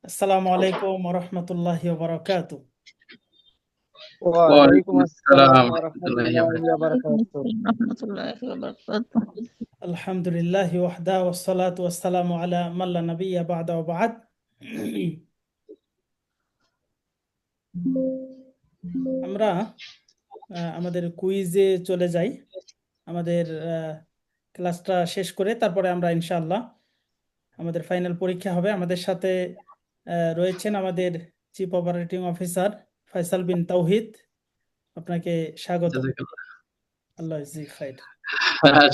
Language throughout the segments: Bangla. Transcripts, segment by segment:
আসসালামু আলাইকুম ওয়া রাহমাতুল্লাহি ওয়া বারাকাতুহু। ওয়ালাইকুম আসসালাম ওয়া warahmatullahi রাহমাতুল্লাহি ওয়া wabarakatuh. বারাকাতুহু। রহমতুল্লাহি ওয়া বারাকাতুহু। আলহামদুলিল্লাহি ওয়াহদা ওয়াসসালাতু ওয়াসসালামু আলা মান লা নাবিয়্যা বা'দা ওয়া বা'দ। আমরা আমাদের কুইজে চলে যাই। আমাদের ক্লাসটা শেষ করে তারপরে আমরা ইনশাআল্লাহ আমাদের ফাইনাল পরীক্ষা হবে। আমাদের সাথে রয়েছেন আমাদের চিফ অপারেটিং অফিসার ফয়সাল বিন তাওহিদ। আপনাকে স্বাগত। জাযাকাল্লাহ। আল্লাহ ইজাযাক খাইর।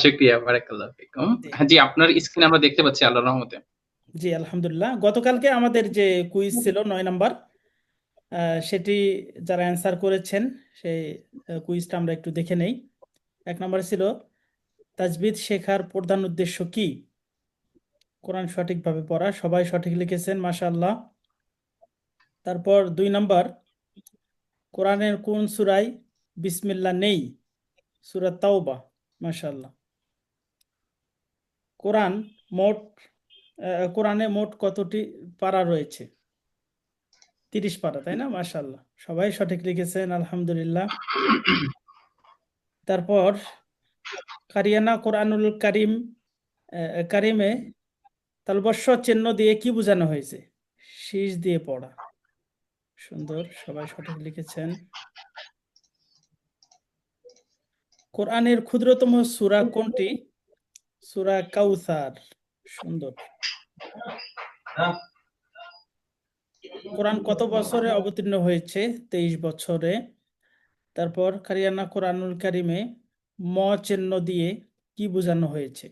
শুকরিয়া, বারাকাল্লাহু ফিকুম। জি। জি, আপনার স্ক্রিনে আমরা দেখতে পাচ্ছি আল্লাহর রহমতে। জি আলহামদুলিল্লাহ। গতকালকে আমাদের যে কুইজ ছিল 9 নাম্বার, সেটি যারা অ্যান্সার করেছেন সেই কুইজটা আমরা একটু দেখে নেই। 1 নম্বরে ছিল তাজবিদ শেখার প্রধান উদ্দেশ্য কি? কোরআন সঠিকভাবে পড়া, সবাই সঠিক লিখেছেন মাশাআল্লাহ। তারপর 2 নাম্বার, কোরআনের কোন সূরায় বিসমিল্লাহ নেই? সূরা তাওবা, মাশাআল্লাহ। কোরআনে মোট কতটি পারা রয়েছে? 30 পারা, তাই না? মাশাআল্লাহ, সবাই সঠিক লিখেছেন আলহামদুলিল্লাহ। তারপর কারিয়ানা কোরআনুল কারিমে তালবস্য চিহ্ন দিয়ে কি বোঝানো হয়েছে? শীষ দিয়ে পড়া, সুন্দর, সবাই সঠিক লিখেছেন। কোরআনের ক্ষুদ্রতম সূরা কোনটি? সূরা কাউসার, সুন্দর। কোরআন কত বছরে অবতীর্ণ হয়েছে? 23 বছরে। তারপর কারিয়ানা কোরআনুল কারিমে ম চিহ্ন দিয়ে কি বোঝানো হয়েছে?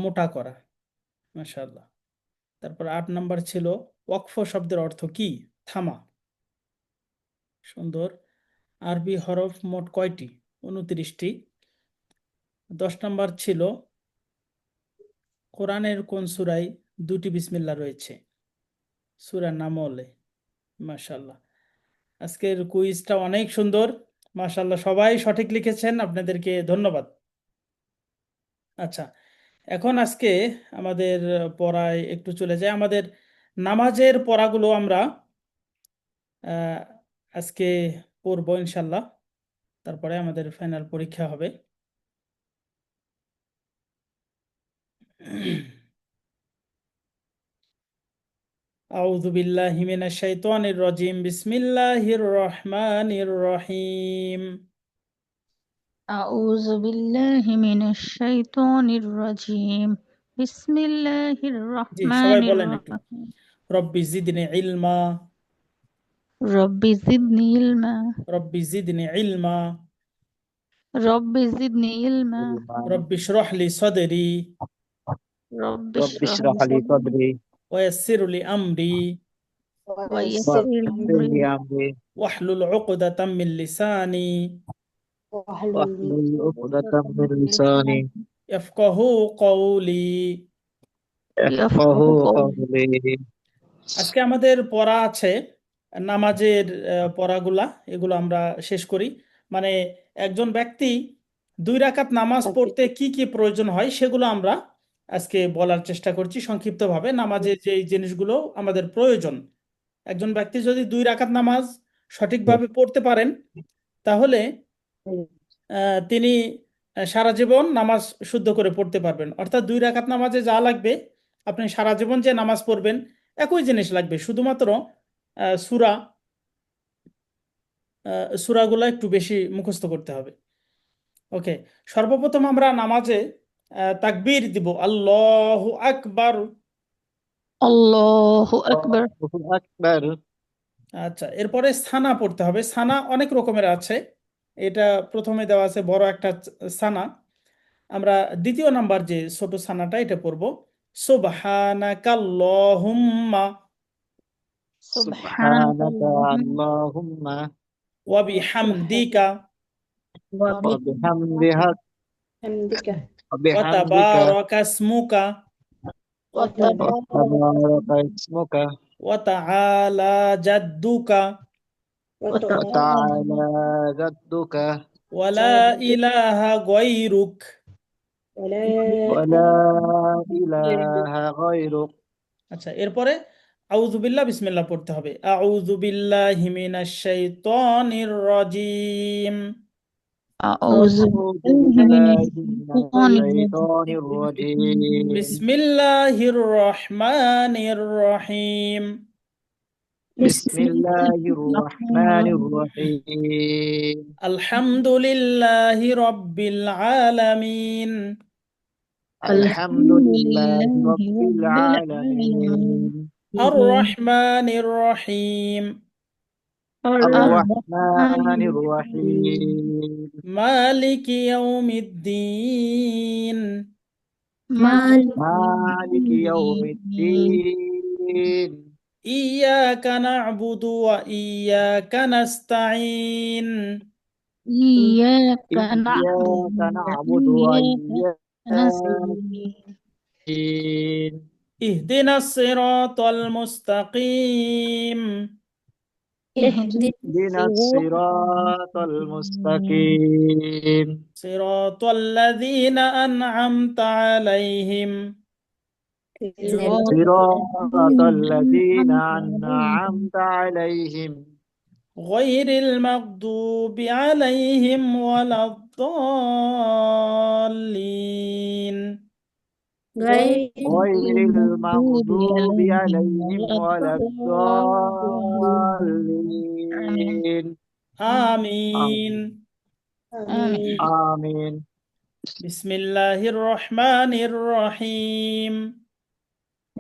মোটা করা, মাশাআল্লাহ। তারপর 8 নাম্বার ছিল ওয়াকফ শব্দের অর্থ কি? থামা, সুন্দর। আরবি হরফ মোট কয়টি? 29টি। 10 নাম্বার ছিল কোরআনের কোন সূরায় 2টি বিসমিল্লাহ রয়েছে? সূরা নামলে, মাশাআল্লাহ। আজকের কুইজটা অনেক সুন্দর, মাশাআল্লাহ, সবাই সঠিক লিখেছেন, আপনাদেরকে ধন্যবাদ। আচ্ছা, এখন আজকে আমাদের পড়ায় একটু চলে যায়। আমাদের নামাজের পড়াগুলো আমরা আজকে পড়বো ইনশাল্লাহ, তারপরে আমাদের ফাইনাল পরীক্ষা হবে। আউযু বিল্লাহি মিনাশ শাইতানির রাজিম। বিসমিল্লাহির রহমানির রহিম। আউযু বিল্লাহি মিনাশ শাইতানির রাজিম। বিসমিল্লাহির জি, সবাই রহমানির বলেন একটু। রহিম। রব্বি জিদনি ইলমা, রব্বি জিদনি ইলমা, রব্বি জিদনি ইলমা, রব্বি জিদনি ইলমা, রব্বি ইশরাহ লি সাদরি রব্বি রব্বি ইশরাহ লি ইশরাহ লি সাদরি সাদরি ওয়া ইয়াসসির লি আমরি ওয়া ওয়া ইয়াসসির লি ইয়াসসির আমরি লি আমরি ওয়াহলুল উকদাতাম মিন লিসানি ওয়াহলুল উকদাতাম মিন লিসানি ইয়াফকাহু কওলি। ইয়াফকাহু ইয়াফকাহু কওলি। কওলি। আজকে আমাদের পড়া আছে নামাজের পড়াগুলা, এগুলো আমরা শেষ করি। মানে একজন ব্যক্তি 2 রাকাত নামাজ পড়তে কি কি প্রয়োজন হয় সেগুলো আমরা আজকে বলার চেষ্টা করছি সংক্ষিপ্তভাবে। নামাজের যে জিনিসগুলো আমাদের প্রয়োজন, একজন ব্যক্তি যদি 2 রাকাত নামাজ সঠিকভাবে পড়তে পারেন তাহলে তিনি সারা জীবন নামাজ শুদ্ধ করে পড়তে পারবেন। অর্থাৎ 2 রাকাত নামাজে যা লাগবে আপনি সারা জীবন যে নামাজ পড়বেন একই জিনিস লাগবে, শুধুমাত্র সূরা সূরাগুলো একটু বেশি মুখস্থ করতে হবে। ওকে, সর্বপ্রথম আমরা নামাজে তাকবীর দিব, আল্লাহু আকবার। আল্লাহু আকবার। আল্লাহু আকবার। আচ্ছা, এরপরে সানা পড়তে হবে। সানা অনেক রকমের আছে, এটা প্রথমে দেওয়া আছে বড় একটা সানা। আমরা দ্বিতীয় নাম্বার যে ছোট সানাটা এটা পড়ব, সুবহানাকাল্লাহুম্মা সুবহানাকা সুবহানাকাল্লাহুম্মা আল্লাহুম্মা ওয়া বিহামদিকা ওয়া ওয়া বিহামদিহা ওয়া ওয়া বিহামদিকা তাবারাকাসমুকা ওয়া তাবারাকা ইসমুকা ওয়া তাআলা জাদ্দুকা ওয়া তাআলা জাদ্দুকা ওয়া লা ইলাহা গায়রুক ولا إله غيرك আচ্ছা, এরপরে আউযু বিল্লাহ বিসমিল্লাহ পড়তে হবে। আউযু বিল্লাহি মিনাশ শাইতানির রাজিম। أعوذ أعوذ بالله من بالله من الشيطان الشيطان الرجيم الرجيم বিসমিল্লাহির রহমানির রহিম। بسم الله الرحمن الرحيم আলহামদুলিল্লাহি রাব্বিল আলামিন। الحمد لله رب العالمين আর রহমানির রহিম। الرحمن الرحيم মালিকি ইয়াউমিদ্দিন। مالك يوم الدين ইয়াকা না'বুদু ওয়া ইয়াকা নাস্তাঈন। إياك إياك نعبد وإياك وإياك نستعين نستعين ইহদিনাস সিরাতাল মুস্তাকিম। اهدنا الصراط المستقيم সিরাতাল্লাযীনা আন'আমতা আলাইহিম صراط الذين أنعمت عليهم গায়রিল মাগদুবি আলাইহিম ওয়ালাদ-দাল্লিন। غير المغضوب عليهم ولا الضالين আমিন। آمين آمين বিসমিল্লাহির রহমানির রহিম।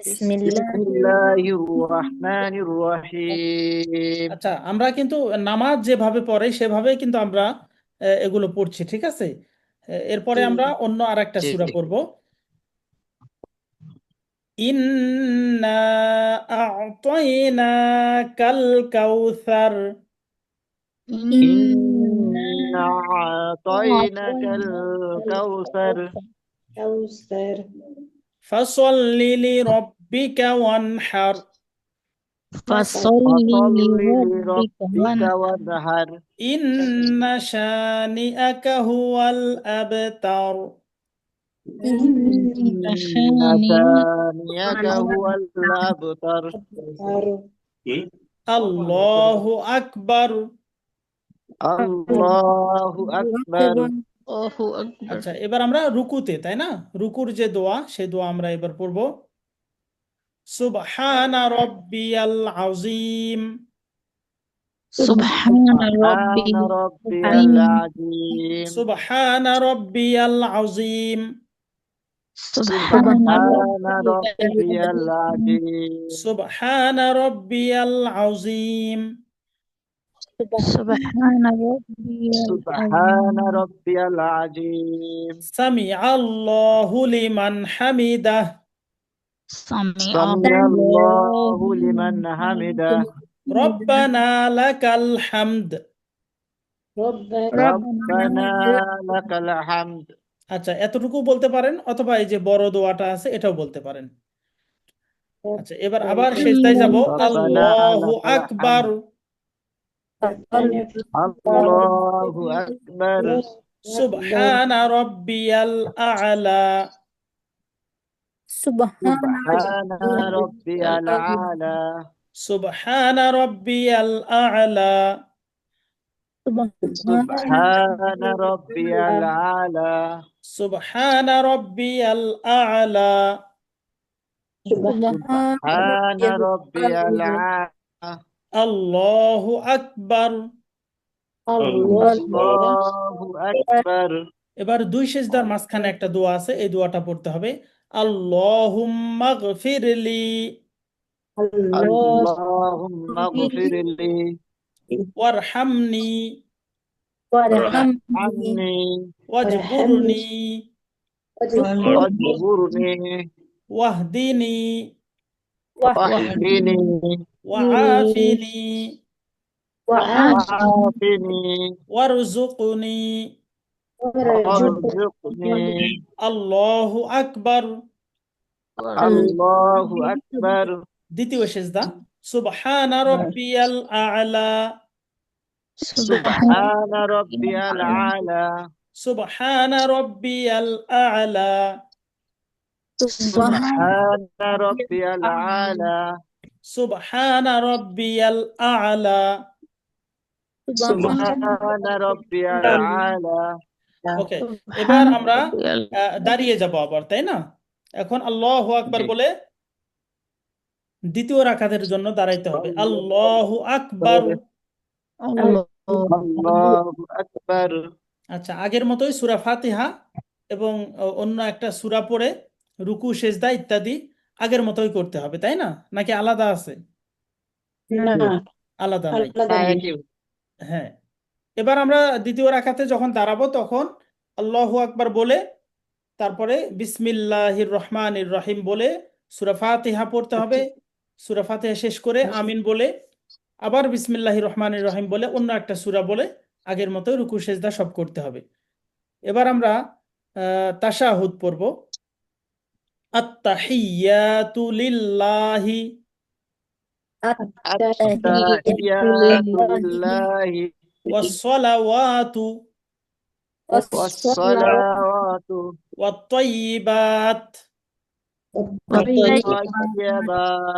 بسم الله الرحمن الرحيم আচ্ছা, আমরা কিন্তু নামাজ যেভাবে পড়ে সেভাবে কিন্তু আমরা এগুলো পড়ছি, ঠিক আছে? এরপরে আমরা অন্য আরেকটা জি। সূরা পড়ব। ইন্না আ'তাইনাকাল কাউসার। إنا أعطيناك الكوثر ফাসাল্লি লিরাব্বিকা ওয়ানহার। فصل فصل لربك لربك وانحر وانحر ইন্না শানিআকা হুয়াল আবতার। إن إن شانئك شانئك هو الأبتر আল্লাহু আকবার। الله أكبر الله أكبر আচ্ছা, এবার আমরা রুকুতে, তাই না? রুকুর যে দোয়া, সেই দোয়া আমরা এবার পড়ব। সুবহানা রাব্বিয়াল আযীম। سبحان ربي سبحان ربي العظيم العظيم সুবহানা রাব্বিয়াল আযীম। سبحان سبحان ربي ربي العظيم العظيم সুবহানা রাব্বিয়াল আযীম। سبحان ربي سبحان العظيم ربي العظيم সামিআল্লাহু লিমান হামিদাহ। سمع سمع الله الله لمن حمده রব্বানা লাকাল হামদ। ربنا لك الحمد আচ্ছা, এতটুকু বলতে পারেন, অথবা এই যে বড় দোয়াটা আছে এটাও বলতে পারেন। আচ্ছা, এবার আবার সেজদায় যাব। ربنا আল্লাহু لك আকবার। الحمد الله أكبر সুবহানা রাব্বিয়াল আ'লা। سبحان ربي الأعلى সুবহানা রাব্বিয়াল আ'লা। سبحان ربي الأعلى সুবহানা রাব্বিয়াল আ'লা। سبحان ربي الأعلى আল্লাহু আকবার। الله أكبر এবার দুই সেজদার মাঝখানে একটা দোয়া আছে, এই দোয়াটা পড়তে হবে। আল্লাহুম্মা গফিরলি اللهم اغفر لي ওয়ারহামনি وارحمني ওয়াজবুরনি واجبرني ওয়াহদিনি واهدني ওয়াআফিনি وعافني ওয়ারযুকনি। وارزقني আল্লাহু আকবার। الله أكبر দ্বিতীয় সেজদা, সুবহানা রাব্বিয়াল আ'লা। سبحان ربي الأعلى সুবহানা রাব্বিয়াল আ'লা سبحان ربي الأعلى সুবহানা রাব্বিয়াল আ'লা سبحان ربي الأعلى ওকে, এবার আমরা দাঁড়িয়ে যাব আবার, তাই না? এখন আল্লাহু আকবার জি। বলে দ্বিতীয় রাকাতের জন্য দাঁড়াইতে হবে। আল্লাহু আকবার। الله أكبر আচ্ছা, আগের মতোই সূরা ফাতিহা এবং অন্য একটা সূরা পড়ে রুকু সেজদা ইত্যাদি আগের মতোই করতে হবে, তাই না? নাকি আলাদা আছে? আলাদা নাই। হ্যাঁ, এবার আমরা দ্বিতীয় রাকাতে যখন দাঁড়াবো তখন আল্লাহু আকবার বলে তারপরে বিসমিল্লাহির রহমানির রহিম বলে সূরা ফাতিহা পড়তে হবে। সূরা ফাতিহা শেষ করে আমিন বলে আবার বিসমিল্লাহির রহমানির রহিম বলে অন্য একটা সূরা বলে আগের মতো রুকু সেজদা সব করতে হবে। এবার আমরা তাশাহুদ পড়ব। আত্তাহিয়াতু লিল্লাহি التحيات لله ওয়াসসালাওয়াতু والصلوات ওয়াত-তাইয়্যিবাত والطيبات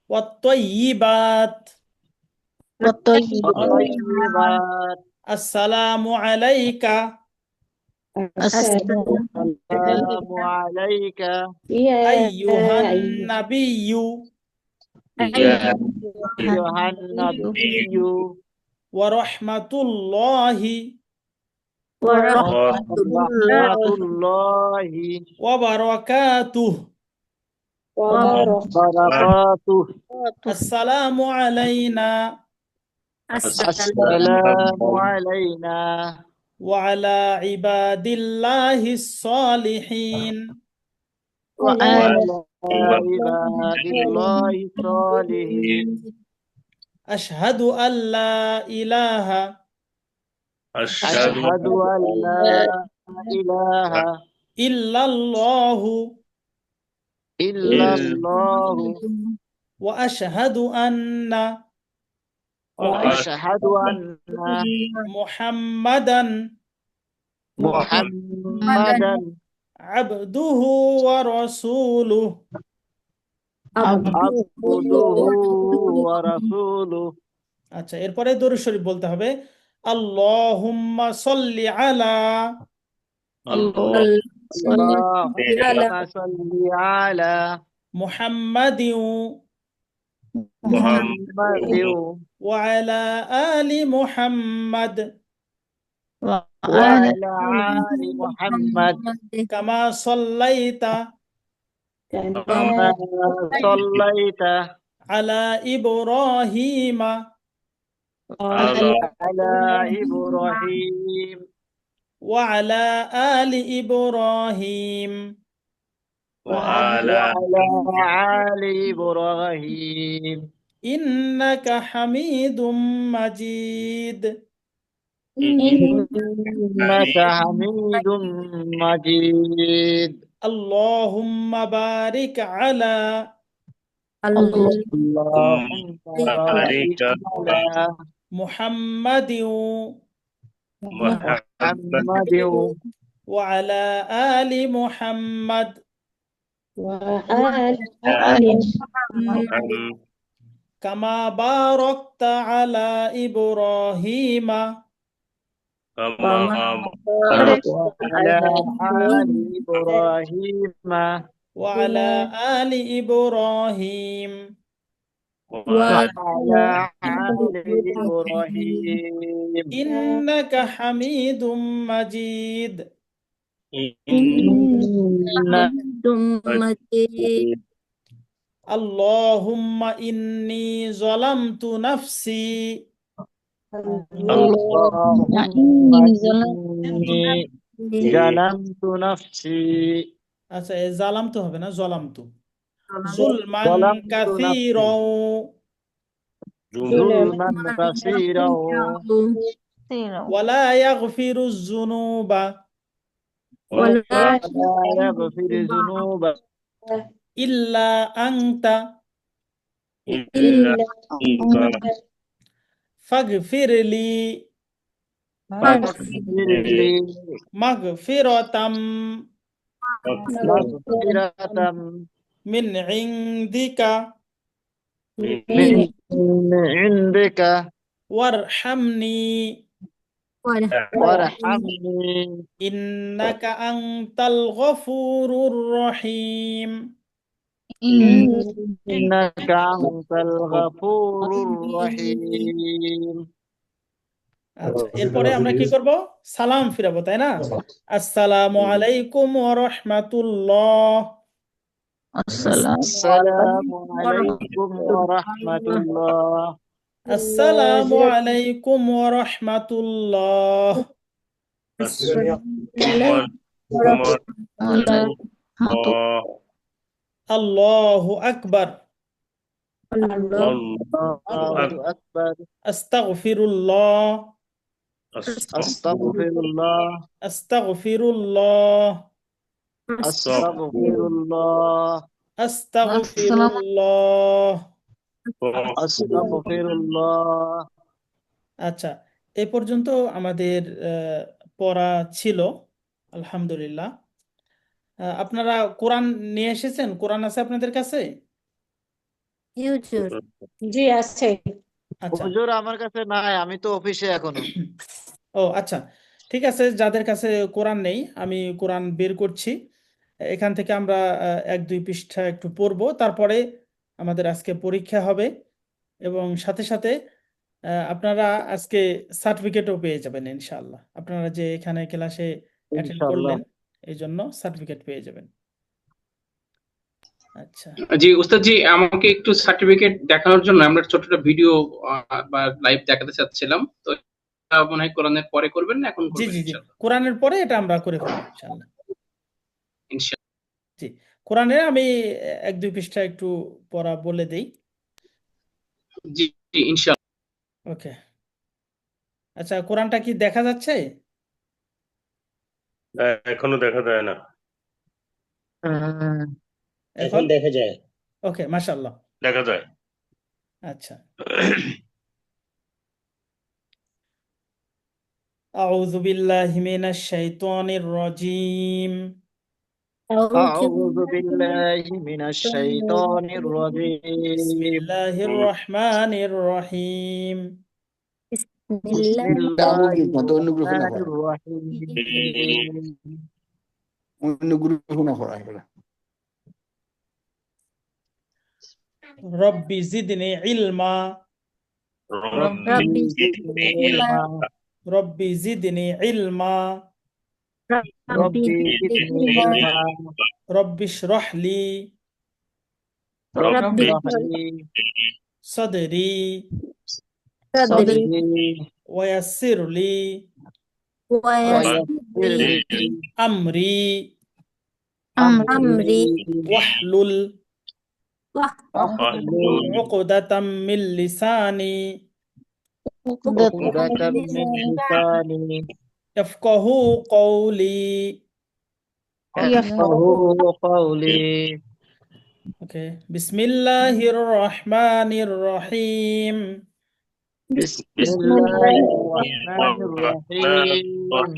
ওয়াত-তাইয়্যিবাত والطيبات আসসালামু আলাইকা السلام عليك আইয়ুহান নাবিয়্যু أيها النبي ওয়া রাহমাতুল্লাহি ورحمة الله ওয়া বারাকাতুহু وبركاته আসসালামু আলাইনা السلام علينا ওয়া আলা ইবাদিল্লাহিস সালিহিন وعلى عباد الله الصالحين আশহাদু আল্লা ইলাহা أشهد أن لا إله ইল্লাল্লাহু إلا الله ওয়া আশহাদু আন্না وأشهد أن মুহাম্মাদান محمدا আবদুহু ওয়া রাসূলুহু عبده ورسوله আচ্ছা, এরপরে দরুদ শরীফ বলতে হবে। আল্লাহুম্মা সাল্লি আলা اللهم صل على মুহাম্মাদিন محمد ওয়া আলা আলি মুহাম্মাদ وعلى آل محمد কামা সাল্লাইতা كما صليت আলা ইব্রাহিমা على إبراهيم ওয়া আলা আলি ইব্রাহিম وعلى آل إبراهيم ইন্নাকা হামিদুম মাজিদ। إنك حميد مجيد আল্লাহুম্মা বারিক আলা اللهم بارك على মুহাম্মাদিন محمد ওয়া আলা আলি মুহাম্মাদ কামা বারাকতা আলা ইব্রাহিমা وعلى آل إبراهيم ওয়া আলা আলি ইব্রাহিম وعلى آل إبراهيم ইন্নাকা হামিদুম মাজিদ। আল্লাহুম্মা ইন্নী যালামতু নাফসি اللهم إني ظلمت نفسي আচ্ছা, জালামতু হবে না, জলামতু। জুলমান ظلمت কাসীরাও ظلما كثيرا ওয়ালা ইয়াগফিরুজ যুনুবা ولا يغفر الذنوب ইল্লা আনতা ফাগফিরলি فاغفر لي মাগফিরাতাম مغفرة মিন ইনদিকা من عندك ওয়ারহামনি وارحمني ইন্নাকা আনতাল গফুরুর রহিম। إنك أنت الغفور الرحيم আচ্ছা, এরপরে আমরা কি করব? সালাম ফিরাবো, তাই না? আসসালামু আলাইকুম ওয়া রাহমাতুল্লাহ। السلام السلام عليكم ورحمة الله আসসালামু আলাইকুম ওয়া রাহমাতুল্লাহ। আল্লাহু আকবার। الله أكبر আস্তাগফিরুল্লাহ أستغفر الله আস্তাগফিরুল্লাহ أستغفر الله আস্তাগফিরুল্লাহ। أستغفر الله আচ্ছা, এ পর্যন্ত আমাদের পড়া ছিল, আলহামদুলিল্লাহ। আপনারা কোরআন নিয়ে এসেছেন? কোরআন আছে আপনাদের কাছে? জি আছে। আচ্ছা। হুজুর আমার কাছে নাই, আমি তো অফিসে এখনো। ও আচ্ছা, ঠিক আছে। যাদের কাছে কোরআন নেই, আমি কোরআন বের করছি। এখান থেকে আমরা 1-2 পৃষ্ঠা একটু পড়বো, তারপরে আমাদের আজকে পরীক্ষা হবে এবং সাথে সাথে আপনারা আজকে সার্টিফিকেটও পেয়ে যাবেন ইনশাআল্লাহ। আপনারা যে এখানে ক্লাসে অ্যাটেন্ড ইনশাআল্লাহ করলেন, এই জন্য সার্টিফিকেট পেয়ে যাবেন। আচ্ছা, জি উস্তাদ জি, আমাকে একটু সার্টিফিকেট দেখানোর জন্য আমরা ছোট একটা ভিডিও বা লাইভ দেখাতে চাচ্ছিলাম, তো এটা মনে হয় কোরআনের পরে করবেন না এখন জি করবেন? জি জি, ইনশাআল্লাহ কোরআনের পরে এটা আমরা করে ফেলবো ইনশাআল্লাহ। ইনশাআল্লাহ। জি, কোরআনের আমি 1-2 পৃষ্ঠা একটু পড়া বলে দেই। জি জি ইনশাআল্লাহ। ওকে, আচ্ছা, কোরআনটা কি দেখা যাচ্ছে? এখনো দেখা যায় না। এখন দেখা যায়। ওকে, মাশাআল্লাহ, দেখা যায়। আচ্ছা। আউযু বিল্লাহি মিনাশ শাইতানির রাজীম। أعوذ بالله من الشيطان الرجيم বিসমিল্লাহির রহমানির রহিম। بسم الله الرحمن الرحيم রব্বি জিদনি ইলমা। ربي زدني علما রব্বি জিদনি ইলমা। ربي زدني علما রব্বি ইশরাহ লি رب اشرح لي সাদরি صدري ওয়ায়াসসির লি ويسر لي আমরি أمري ওয়াহলুল واحلل উকদাতাম মিন লিসানি عقدة من لساني ইয়াফকাহু কওলি। يفقهوا قولي ওকে, বিসমিল্লাহির রহমানির রহিম। بسم الله الرحمن الرحيم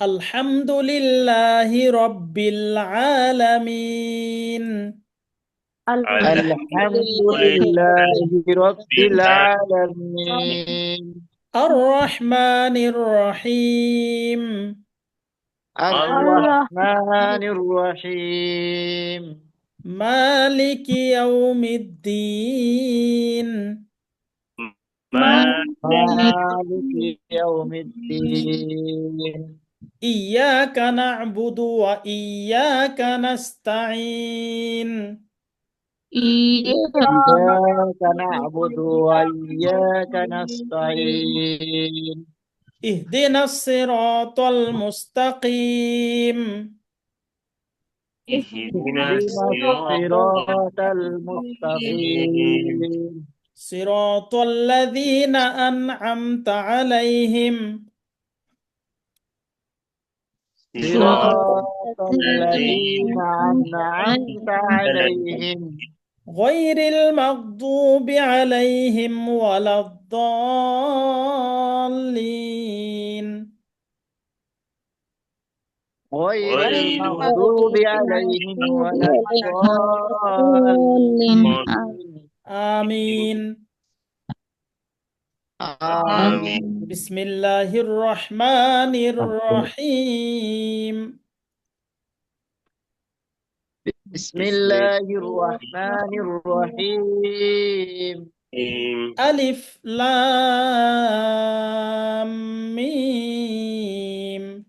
আলহামদুলিল্লাহি রাব্বিল আলামিন। الحمد لله رب العالمين আর রহমানির রহিম। الرحمن الرحيم মালিকি ইয়াউমিদ্দিন। مالك يوم الدين ইয়াকা না'বুদু ওয়া ইয়াকা নাস্তাঈন। إياك نعبد وإياك نستعين ইহদিনাস সিরাতাল মুস্তাকিম। اهدنا الصراط المستقيم সিরাতাল লাযীনা আন'আমতা আলাইহিম صراط الذين أنعمت عليهم غير المغضوب عليهم ولا الضالين غير غير المغضوب عليهم ولا الضالين آمين آمين بسم الله الرحمن الرحيم بسم الله الرحمن الرحيم ألف لام ميم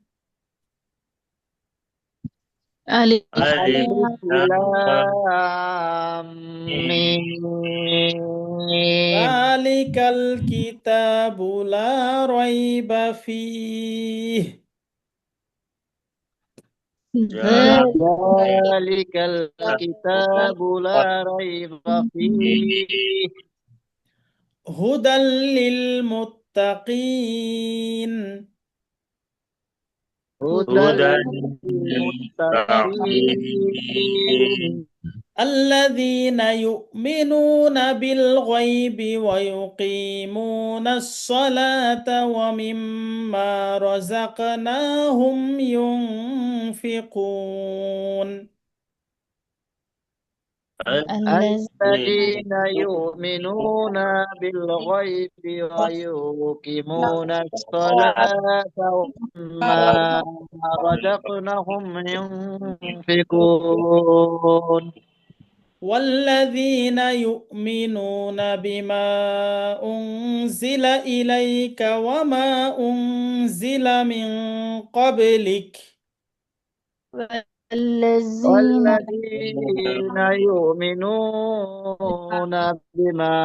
ألف ألف ألف لام ميم ذلك الكتاب لا ريب فيه ذلك الكتاب لا ريب فيه هدى للمتقين هدى هدى للمتقين الذين يؤمنون بالغيب ويقيمون الصلاة ومما رزقناهم ينفقون الذين يؤمنون بالغيب ويقيمون الصلاة ومما رزقناهم ينفقون والذين يؤمنون بما أنزل إليك وما أنزل من قبلك والذين يؤمنون بما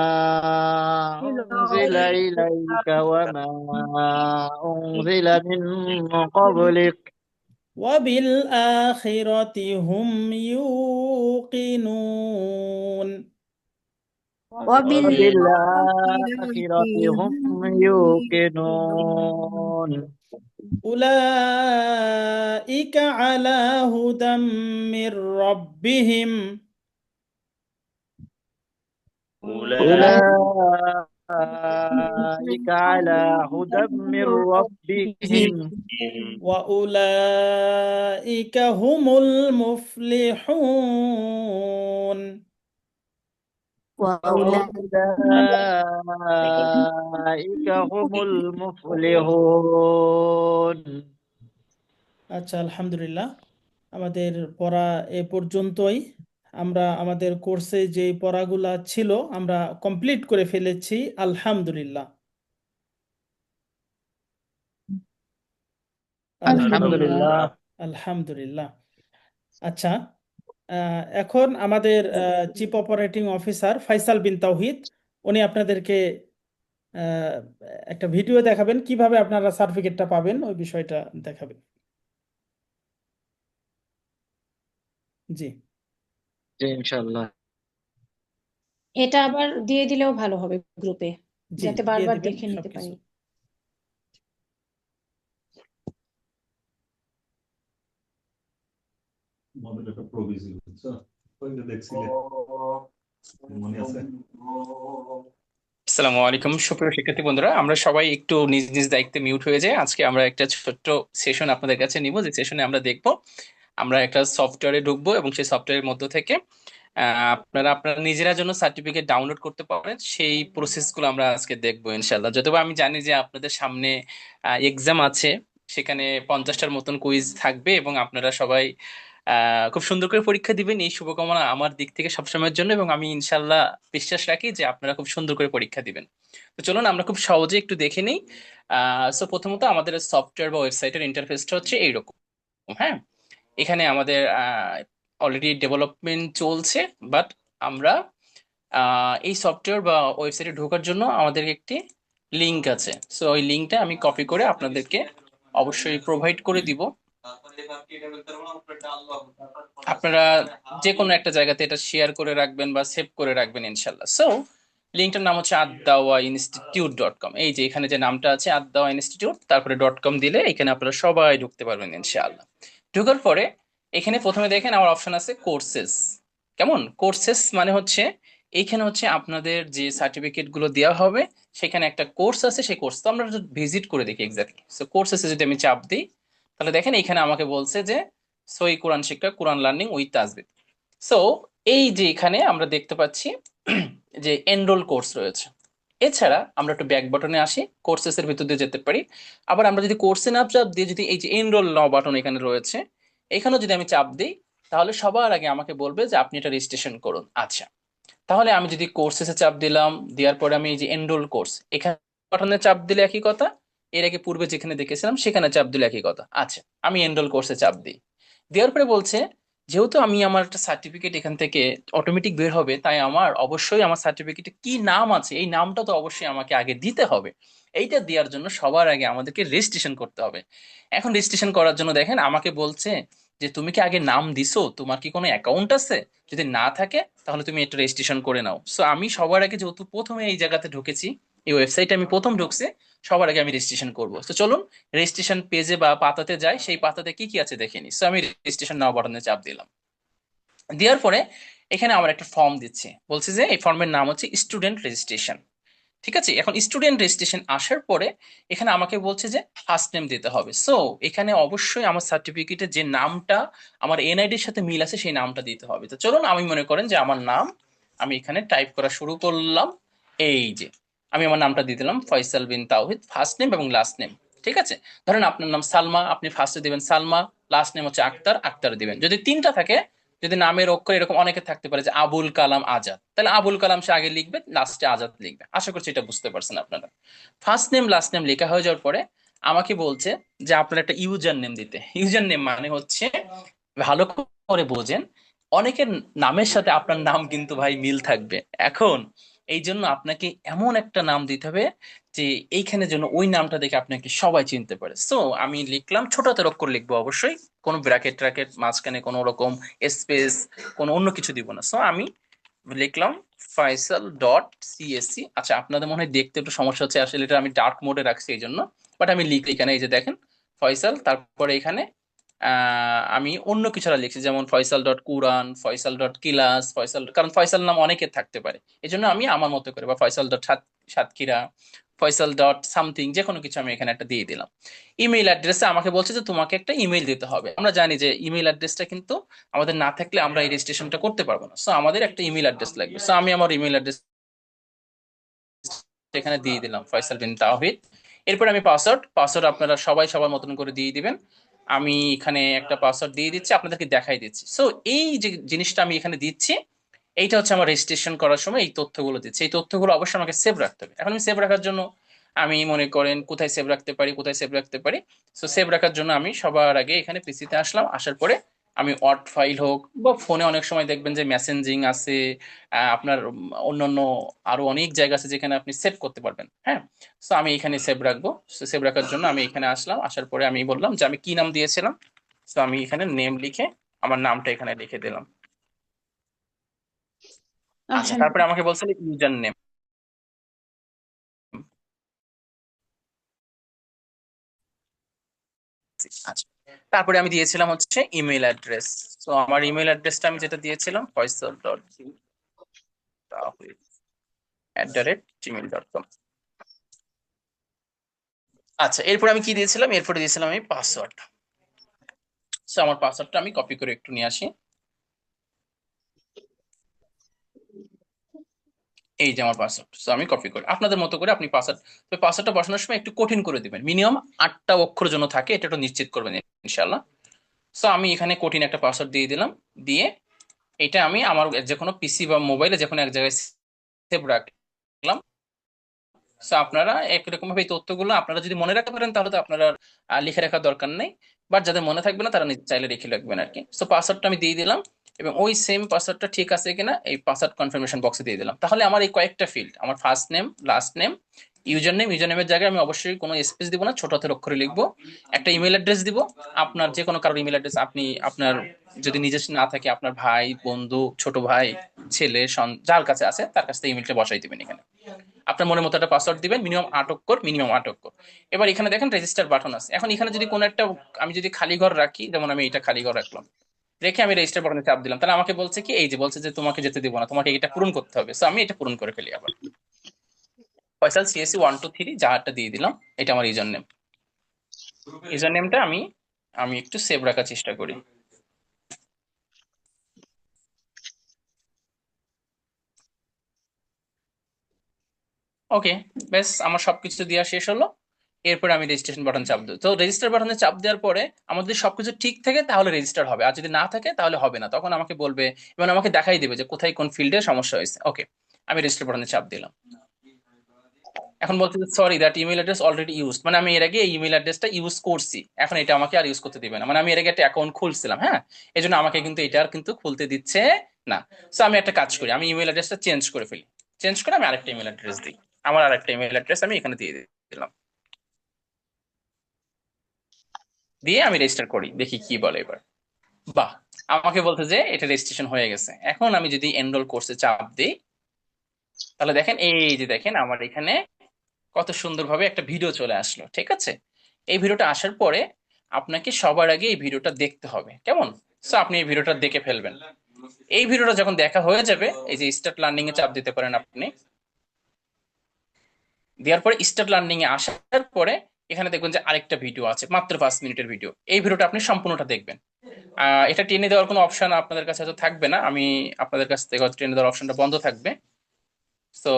أنزل إليك وما أنزل من قبلك وبالآخرة هم يوقنون وبالآخرة هم يوقنون أولئك على هدى من ربهم أولئك على هدى من ربهم وأولئك هم المفلحون وأولئك هم المفلحون আচ্ছা আলহামদুলিল্লাহ আমাদের পড়া এ পর্যন্তই আমরা আমাদের কোর্সে যে পড়াগুলা ছিল আমরা কমপ্লিট করে ফেলেছি আলহামদুলিল্লাহ আলহামদুলিল্লাহ আলহামদুলিল্লাহ আচ্ছা এখন আমাদের চিফ অপারেটিং অফিসার ফয়সাল বিন তাওহিদ উনি আপনাদেরকে একটা ভিডিও দেখাবেন কিভাবে আপনারা সার্টিফিকেটটা পাবেন ওই বিষয়টা দেখাবেন জি জি ইনশাআল্লাহ এটা আবার দিয়ে দিলেও ভালো হবে গ্রুপে জি যাতে দিয়ে বারবার দিবেন দেখে নিতে সবকিছু পারি আমাদের একটা প্রভিজি বুঝছো ওইটা দেখছিলে মনে আছে আসসালামু আলাইকুম সুপ্রিয় শিক্ষার্থী বন্ধুরা, আমরা সবাই একটু নিজ নিজ দায়িত্বে মিউট হয়ে যাই। আজকে আমরা একটা ছোট্ট সেশন আপনাদের কাছে নিব, যে সেশনে আমরা দেখব আমরা একটা সফটওয়্যারে ঢুকবো এবং সেই সফটওয়্যারের মধ্য থেকে আপনারা নিজেরা জন্য সার্টিফিকেট ডাউনলোড করতে পারেন, সেই প্রসেসগুলো আমরা আজকে দেখবো ইনশাল্লাহ। যতবা আমি জানি যে আপনাদের সামনে এক্সাম আছে, সেখানে 50টার মতন কুইজ থাকবে এবং আপনারা সবাই খুব সুন্দর করে পরীক্ষা দিবেন, এই শুভকামনা আমার দিক থেকে সবসময়ের জন্য, এবং আমি ইনশাল্লাহ বিশ্বাস রাখি যে আপনারা খুব সুন্দর করে পরীক্ষা দিবেন। তো চলুন আমরা খুব সহজে একটু দেখে নিই। সো প্রথমত আমাদের সফটওয়্যার বা ওয়েবসাইটের ইন্টারফেসটা হচ্ছে এইরকম। হ্যাঁ, এখানে আমাদের অলরেডি ডেভেলপমেন্ট চলছে, বাট আমরা এই সফটওয়্যার বা ওয়েবসাইটে ঢোকার জন্য আমাদের একটি লিংক আছে। সো ওই লিংকটা আমি কপি করে আপনাদেরকে অবশ্যই প্রোভাইড করে দিব। আপনারা যে কোনো একটা জায়গাতে এটা শেয়ার করে রাখবেন বা সেভ করে রাখবেন ইনশাল্লাহ। সো লিঙ্কটার নাম হচ্ছে addawainstitute.com। এই যে এখানে যে নামটা আছে আদদাওয়া ইনস্টিটিউট, তারপরে .com দিলে এখানে আপনারা সবাই ঢুকতে পারবেন ইনশাআল্লাহ। ঢোকার পরে এখানে প্রথমে দেখেন আমার অপশন আছে কোর্সেস। কেমন? কোর্সেস মানে হচ্ছে এইখানে হচ্ছে আপনাদের যে সার্টিফিকেট গুলো দেওয়া হবে, সেখানে একটা কোর্স আছে, সেই কোর্স তো আমরা ভিজিট করে দেখি এক্স্যাক্টলি। সো কোর্সেসে যদি আমি চাপ দিই, তাহলে দেখেন এখানে আমাকে বলছে যে সই কোরআন শিক্ষা, কোরআন লার্নিং উইথ তাজবিদ। সো এই যে এখানে আমরা দেখতে পাচ্ছি যে এনরোল কোর্স রয়েছে। এছাড়া আমরা একটু ব্যাক বাটনে আসি, কোর্সেস এর ভিতর দিয়ে যেতে পারি। আবার আমরা যদি কোর্সে না চাপ দিয়ে যদি এই যে এনরোল নাও বাটন এখানে রয়েছে, এখানেও যদি আমি চাপ দিই, তাহলে সবার আগে আমাকে বলবে যে আপনি এটা রেজিস্ট্রেশন করুন। আচ্ছা, তাহলে আমি যদি কোর্সেসে চাপ দিলাম, দেওয়ার পরে আমি এই যে এনরোল কোর্স এখানে বাটনে চাপ দিলে একই কথা, এর আগে পূর্বে যেখানে দেখেছিলাম সেখানে চাপ দিলে একই কথা। আচ্ছা, আমি এনরোল কোর্সে চাপ দিই, দেওয়ার পরে বলছে যেহেতু আমি আমার একটা সার্টিফিকেট এখান থেকে অটোমেটিক বের হবে, তাই আমার অবশ্যই আমার সার্টিফিকেটে কি নাম আছে এই নামটা তো অবশ্যই আমাকে আগে দিতে হবে। এইটা দেওয়ার জন্য সবার আগে আমাদেরকে রেজিস্ট্রেশন করতে হবে। এখন রেজিস্ট্রেশন করার জন্য দেখেন আমাকে বলছে যে তুমি কি আগে নাম দিছো, তোমার কি কোনো অ্যাকাউন্ট আছে? যদি না থাকে তাহলে তুমি এটা রেজিস্ট্রেশন করে নাও। সো আমি সবার আগে যেহেতু প্রথমে এই জায়গাতে ঢুকেছি, এই ওয়েবসাইটে আমি প্রথম ঢুকছি, সবার আগে আমি রেজিস্ট্রেশন করবো। তো চলুন রেজিস্ট্রেশন পেজে বা পাতাতে যাই, সেই পাতাতে কি কি আছে দেখে নিই। সো আমি রেজিস্ট্রেশন নাও বাটনে চাপ দিলাম, দেওয়ার পরে এখানে আমার একটা ফর্ম দিচ্ছে, বলছে যে এই ফর্মের নাম হচ্ছে স্টুডেন্ট রেজিস্ট্রেশন। ঠিক আছে, এখন স্টুডেন্ট রেজিস্ট্রেশন আসার পরে এখানে আমাকে বলছে যে ফার্স্ট নেম দিতে হবে। সো এখানে অবশ্যই আমার সার্টিফিকেটে যে নামটা আমার এনআইডির সাথে মিল আছে সেই নামটা দিতে হবে। তো চলুন আমি মনে করেন যে আমার নাম আমি এখানে টাইপ করা শুরু করলাম। এই যে আমি আমার নামটা দিয়ে দিলাম ফয়সাল বিন তাওহিদ, ফার্স্ট নেম এবং লাস্ট নেম। ঠিক আছে, ধরেন আপনার নাম সালমা, আপনি ফার্স্টে দিবেন সালমা, লাস্ট নেম হচ্ছে আক্তার, আক্তার দিবেন। যদি তিনটা থাকে, যদি নামের অক্ষর এরকম অনেকে থাকতে পারে যে আবুল কালাম আজাদ, তাহলে আবুল কালাম সে আগে লিখবে, লাস্টে আজাদ লিখবে। আশা করছি এটা বুঝতে পারছেন আপনারা। ফার্স্ট নেম লাস্ট নেম লেখা হয়ে যাওয়ার পরে আমাকে বলছে যে আপনার একটা ইউজার নেম দিতে। ইউজার নেম মানে হচ্ছে, ভালো করে বোঝেন, অনেকের নামের সাথে আপনার নাম কিন্তু ভাই মিল থাকবে। এখন এই জন্য আপনাকে এমন একটা নাম দিতে হবে যে এইখানে যেন ওই নামটা দেখে আপনাকে সবাই চিনতে পারে। সো আমি লিখলাম, ছোট হাতের অক্ষর লিখবো অবশ্যই, কোনো ব্র্যাকেট ট্র্যাকেট মাঝখানে কোনো রকম স্পেস কোনো অন্য কিছু দিব না। সো আমি লিখলাম ফয়সাল ডট সিএসসি। আচ্ছা, আপনাদের মনে হয় দেখতে একটু সমস্যা হচ্ছে, আসলে এটা আমি ডার্ক মোডে রাখছি এই জন্য, বাট আমি লিখি এখানে, এই যে দেখেন ফয়সাল, তারপরে এখানে আমি অন্য কিছু লিখছি, যেমন ফয়সাল ডট কুরআন, ফয়সাল ডট কিলাস, ফয়সাল, কারণ ফয়সাল নাম অনেকের থাকতে পারে, এই জন্য আমি আমার মতো করে, বা Faisal dot Satkhira, Faisal dot something, যে কোনো কিছু আমি এখানে একটা দিয়ে দিলাম। ইমেইল অ্যাড্রেসে আমাকে বলছে যে তোমাকে একটা ইমেইল দিতে হবে। আমরা জানি যে ইমেইল অ্যাড্রেসটা কিন্তু আমাদের না থাকলে আমরা এই রেজিস্ট্রেশনটা করতে পারবো না। সো আমাদের একটা ইমেইল অ্যাড্রেস লাগবে। সো আমি আমার ইমেইল অ্যাড্রেস এখানে দিয়ে দিলাম ফয়সাল বিন তাওহিদ। এরপর আমি পাসওয়ার্ড, পাসওয়ার্ড আপনারা সবাই সবার মতন করে দিয়ে দিবেন। আমি এখানে একটা পাসওয়ার্ড দিয়ে দিচ্ছি, আপনাদেরকে দেখাই দিচ্ছি। সো এই যে জিনিসটা আমি এখানে দিচ্ছি, এইটা হচ্ছে আমার রেজিস্ট্রেশন করার সময় এই তথ্যগুলো দিচ্ছে। এই তথ্যগুলো অবশ্যই আমাকে সেভ রাখতে হবে। এখন আমি সেভ রাখার জন্য আমি মনে করেন কোথায় সেভ রাখতে পারি, কোথায় সেভ রাখতে পারি। সো সেভ রাখার জন্য আমি সবার আগে এখানে পিসিতে আসলাম, আসার পরে আমি ওয়ার্ড ফাইল হোক বা ফোনে অনেক সময় দেখবেন যে মেসেঞ্জিং আছে, আপনার অন্যান্য আরো অনেক জায়গা আছে যেখানে আপনি সেভ করতে পারবেন। হ্যাঁ, সো আমি এখানে সেভ রাখবো। সেভ রাখার জন্য আমি এখানে আসলাম, আসার পরে আমি বললাম যে আমি কি নাম দিয়েছিলাম। সো আমি এখানে নেম লিখে আমার নামটা এখানে লিখে দিলাম। আচ্ছা, তারপরে আমাকে বলছে ইউজার নেম। আচ্ছা, তারপরে আমি দিয়েছিলাম হচ্ছে ইমেল অ্যাড্রেস। তো আমার ইমেল অ্যাড্রেসটা আমি যেটা দিয়েছিলাম ফয়সাল ডট @gmail.com। আচ্ছা, এরপর আমি কি দিয়েছিলাম, এরপরে দিয়েছিলাম আমি পাসওয়ার্ড। সো আমার পাসওয়ার্ডটা আমি কপি করে একটু নিয়ে আসি। এই যে আমার পাসওয়ার্ড। সো আমি কপি করি, আপনাদের মতো করে আপনি পাসওয়ার্ড, তবে পাসওয়ার্ডটা বসানোর সময় একটু কঠিন করে দিবেন, মিনিমাম 8টা অক্ষর যেন থাকে, এটা একটু নিশ্চিত করবেন ইনশাআল্লাহ। সো আমি এখানে কঠিন একটা পাসওয়ার্ড দিয়ে দিলাম, দিয়ে এটা আমি আমার যে কোনো পিসি বা মোবাইলে যে কোনো এক জায়গায় সেভ রাখলাম। সো আপনারা একরকম ভাবে এই তথ্যগুলো আপনারা যদি মনে রাখতে পারেন তাহলে তো আপনারা লিখে রাখার দরকার নেই, বাট যাদের মনে থাকবে না তারা চাইলে রেখে রাখবেন আর কি। সো পাসওয়ার্ডটা আমি দিয়ে দিলাম, এবং ওই সেম পাসওয়ার্ডটা ঠিক আছে কিনা এই পাসওয়ার্ড কনফার্মেশন বক্সে দিয়ে দিলাম। তাহলে আমার এই কয়েকটা ফিল্ড, আমার first name, last name, user name, user নেমের জায়গায় আমি অবশ্যই কোনো স্পেস দিব না, ছোট হাতের অক্ষরে লিখবো। একটা ইমেল অ্যাড্রেস দিব, আপনার যে কোনো কারোর ইমেল অ্যাড্রেস, আপনি আপনার যদি নিজস্ব না থাকে আপনার ভাই, বন্ধু, ছোট ভাই, ছেলে, যার কাছে আছে তার কাছ থেকে ইমেলটা বসাই দিবেন। এখানে আপনার মনের মতো একটা পাসওয়ার্ড দিবেন, মিনিমাম 8 অক্ষর, মিনিমাম 8 অক্ষর। এবার এখানে দেখেন রেজিস্টার বাটন আছে। এখন এখানে যদি কোনো একটা, আমি যদি খালি ঘর রাখি, যেমন আমি এটা খালি ঘর রাখলাম, রেখে আমি রেজিস্টার বাটনে চাপ দিলাম, তাহলে আমাকে বলছে কি, এই যে বলছে যে তোমাকে যেতে দিব না, তোমাকে এটা পূরণ করতে হবে। সো আমি এটা পূরণ করে ফেলি আবার, ফয়সাল সিএসসি 123 যাহারটা দিয়ে দিলাম, এটা আমার ইউজার নেম। ইউজার নেমটা আমি আমি একটু সেভ রাখার চেষ্টা করি। ওকে, ব্যাস আমার সবকিছু দেওয়া শেষ হলো। এরপরে আমি রেজিস্ট্রেশন বাটন চাপ দেবো। তো রেজিস্টার বাটনে চাপ দেওয়ার পরে আমার যদি সবকিছু ঠিক থাকে তাহলে রেজিস্টার হবে, আর যদি না থাকে তাহলে হবে না। তখন আমাকে বলবে এবং আমাকে দেখাই দেবে যে কোথায় কোন ফিল্ডে সমস্যা হয়েছে। ওকে, আমি রেজিস্টার বাটনে চাপ দিলাম। এখন বলছে যে sorry that email address already used, মানে আমি এর আগে এই ইমেল অ্যাড্রেসটা ইউজ করছি, এখন এটা আমাকে আর ইউজ করতে দিবে না। মানে আমি এর আগে একটা অ্যাকাউন্ট খুলছিলাম, হ্যাঁ, এই জন্য আমাকে কিন্তু এটা আর কিন্তু খুলতে দিচ্ছে না। সো আমি একটা কাজ করি, আমি ইমেল অ্যাড্রেসটা চেঞ্জ করে ফেলি। চেঞ্জ করে আমি আরেকটা ইমেল অ্যাড্রেস দিই। আমার আরেকটা ইমেল অ্যাড্রেস আমি এখানে দিয়ে দিলাম, দিয়ে আমি রেজিস্টার করি, দেখি কি বলে এবার। বাহ, আমাকে বলতে যে এটা রেজিস্ট্রেশন হয়ে গেছে। এখন আমি যদি এনরোল কোর্সে চাপ দিই, তাহলে দেখেন এই যে দেখেন আমার এখানে কত সুন্দরভাবে একটা ভিডিও চলে আসলো। ঠিক আছে, এই ভিডিওটা আসার পরে আপনাকে সবার আগে এই ভিডিওটা দেখতে হবে, কেমন? সো আপনি এই ভিডিওটা দেখে ফেলবেন। এই ভিডিওটা যখন দেখা হয়ে যাবে, এই যে স্টার্ট লার্নিং এ চাপ দিতে পারেন আপনি। দেওয়ার পরে স্টার্ট লার্নিং এ আসার পরে এখানে দেখবেন যে আরেকটা ভিডিও আছে, মাত্র 5 মিনিটের ভিডিও। এই ভিডিওটা আপনি সম্পূর্ণটা দেখবেন। এটা টেনে দেওয়ার কোনো অপশন আপনাদের কাছে হয়তো থাকবে না, আমি আপনাদের কাছ থেকে হয়তো টেনে দেওয়ার অপশনটা বন্ধ থাকবে। তো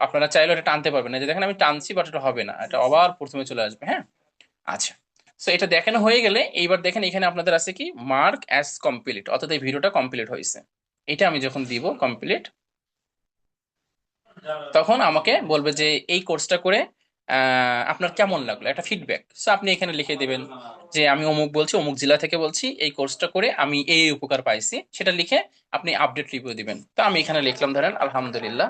আপনারা চাইলে এটা টানতে পারবেন না, যে দেখেন আমি টানছি বাট এটা হবে না, এটা আবার প্রথমে চলে আসবে। হ্যাঁ, আচ্ছা। সো এটা দেখানো হয়ে গেলে এইবার দেখেন এখানে আপনাদের আছে কি মার্ক অ্যাজ কমপ্লিট, অর্থাৎ এই ভিডিওটা কমপ্লিট হয়েছে। এটা আমি যখন দিব কমপ্লিট, তখন আমাকে বলবে যে এই কোর্সটা করে আপনার কেমন লাগলো, একটা ফিডব্যাক। সো আপনি এখানে লিখে দিবেন যে আমি অমুক বলছি, অমুক জেলা থেকে বলছি, এই কোর্সটা করে আমি এই উপকার পাইছি, সেটা লিখে আপনি আপডেট রিভিউ দিবেন। তো আমি এখানে লিখলাম ধরেন আলহামদুলিল্লাহ।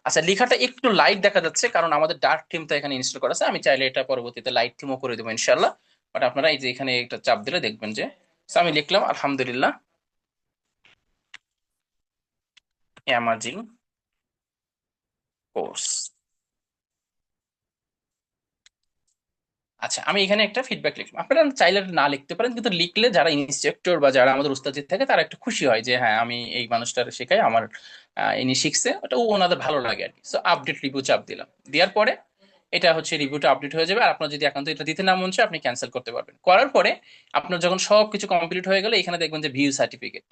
আচ্ছা, লেখাটা একটু লাইট দেখা যাচ্ছে কারণ আমাদের ডার্ক থিমটা এখানে ইনস্টল করা আছে। আমি চাইলে এটা পরবর্তীতে লাইট থিমও করে দেবো ইনশাল্লাহ, বাট আপনারা এই যে এখানে একটা চাপ দিলে দেখবেন যে। So আমি লিখলাম আলহামদুলিল্লাহ অ্যামাজিং কোর্স। আচ্ছা, আমি এখানে একটা ফিডব্যাক লিখলাম। আপনারা চাইলে না লিখতে পারেন, কিন্তু লিখলে যারা ইনস্ট্রাক্টর বা যারা আমাদের উস্তাদ থাকে তারা একটু খুশি হয় যে হ্যাঁ আমি এই মানুষটার শেখাই, আমার ইনি শিখছে, ওটা ওনাদের ভালো লাগে আর কি। সো আপডেট রিভিউ চাপ দিলাম, দেওয়ার পরে এটা হচ্ছে রিভিউটা আপডেট হয়ে যাবে। আর আপনার যদি একান্ত এটা দিতে না মন চায় আপনি ক্যান্সেল করতে পারবেন। করার পরে আপনার যখন সবকিছু কমপ্লিট হয়ে গেলে এখানে দেখবেন যে ভিউ সার্টিফিকেট,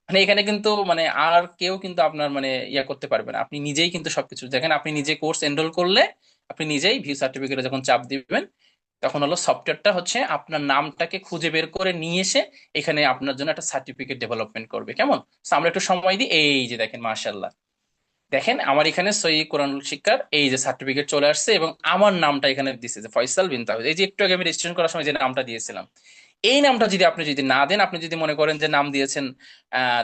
মানে এখানে কিন্তু মানে আর কেউ কিন্তু আপনার মানে ইয়া করতে পারবে না, আপনি নিজেই কিন্তু সবকিছু দেখেন। আপনি নিজে কোর্স এনরোল করলে আপনি নিজেই ভিউ সার্টিফিকেটে যখন চাপ দিবেন, তখন হলো সফটওয়্যারটা হচ্ছে আপনার নামটাকে খুঁজে বের করে নিয়ে এসে এখানে আপনার জন্য একটা সার্টিফিকেট ডেভেলপমেন্ট করবে, কেমন? So আমরা একটু সময় দিই। এই যে দেখেন মাশাআল্লাহ, দেখেন আমার এখানে সহি কোরআনুল শিক্ষার এই যে সার্টিফিকেট চলে আসছে এবং আমার নামটা এখানে দিছে যে ফয়সাল বিন তাওহিদ। এই যে একটু আগে আমি রেজিস্ট্রেশন করার সময় যে নামটা দিয়েছিলাম, এই নামটা যদি আপনি যদি না দেন, আপনি যদি মনে করেন যে নাম দিয়েছেন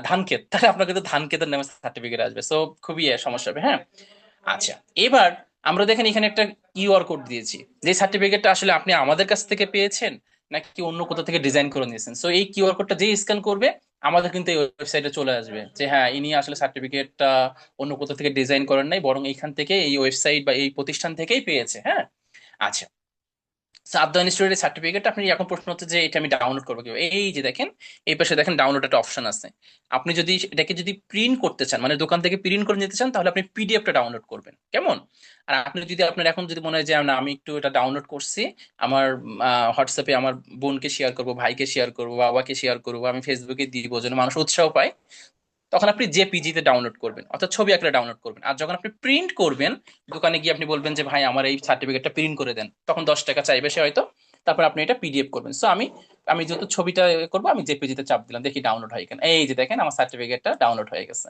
ধানক্ষেত, তাহলে আপনার কিন্তু ধানক্ষেতের নামে সার্টিফিকেট আসবে। সো খুবই সমস্যা হবে। হ্যাঁ, আচ্ছা, এবার আমরা দেখেন এখানে একটা কিউআর কোড দিয়েছি, যে সার্টিফিকেটটা আসলে আপনি আমাদের কাছ থেকে পেয়েছেন নাকি অন্য কোথাও থেকে ডিজাইন করে নিয়েছেন। সো এই কিউআর কোডটা যে স্ক্যান করবে আমাদের কিন্তু এই ওয়েবসাইটে চলে আসবে যে হ্যাঁ ইনি আসলে সার্টিফিকেটটা অন্য কোথাও থেকে ডিজাইন করেন নাই, বরং এইখান থেকে এই ওয়েবসাইট বা এই প্রতিষ্ঠান থেকেই পেয়েছে। হ্যাঁ, আচ্ছা। সাদ্দা ইনস্টিটিউটের সার্টিফিকেট আপনি এখন প্রশ্ন হচ্ছে যে এটা আমি ডাউনলোড করবো কিভাবে। এই যে দেখেন এই পাশে দেখেন ডাউনলোড একটা অপশন আছে। আপনি যদি এটাকে যদি প্রিন্ট করতে চান, মানে দোকান থেকে প্রিন্ট করে নিতে চান, তাহলে আপনি পিডিএফটা ডাউনলোড করবেন, কেমন? আর আপনি যদি আপনার এখন যদি মনে হয় যে না আমি একটু এটা ডাউনলোড করছি, আমার হোয়াটসঅ্যাপে আমার বোনকে শেয়ার করবো, ভাইকে শেয়ার করবো, বাবাকে শেয়ার করবো, আমি ফেসবুকে দিব যেন মানুষ উৎসাহ পায়, তখন আপনি জেপিজি তে ডাউনলোড করবেন, অর্থাৎ ছবি আকারে ডাউনলোড করবেন। আর যখন আপনি প্রিন্ট করবেন, দোকানে গিয়ে আপনি বলবেন যে ভাই আমার এই সার্টিফিকেটটা প্রিন্ট করে দেন, তখন 10 টাকা চাইবে সে হয়তো। তারপর আপনি এটা পিডিএফ করবেন। সো আমি আমি যেহেতু ছবিটা করবো, আমি জেপিজি তে চাপ দিলাম, দেখি ডাউনলোড হয় কিনা। এই যে দেখেন আমার সার্টিফিকেটটা ডাউনলোড হয়ে গেছে।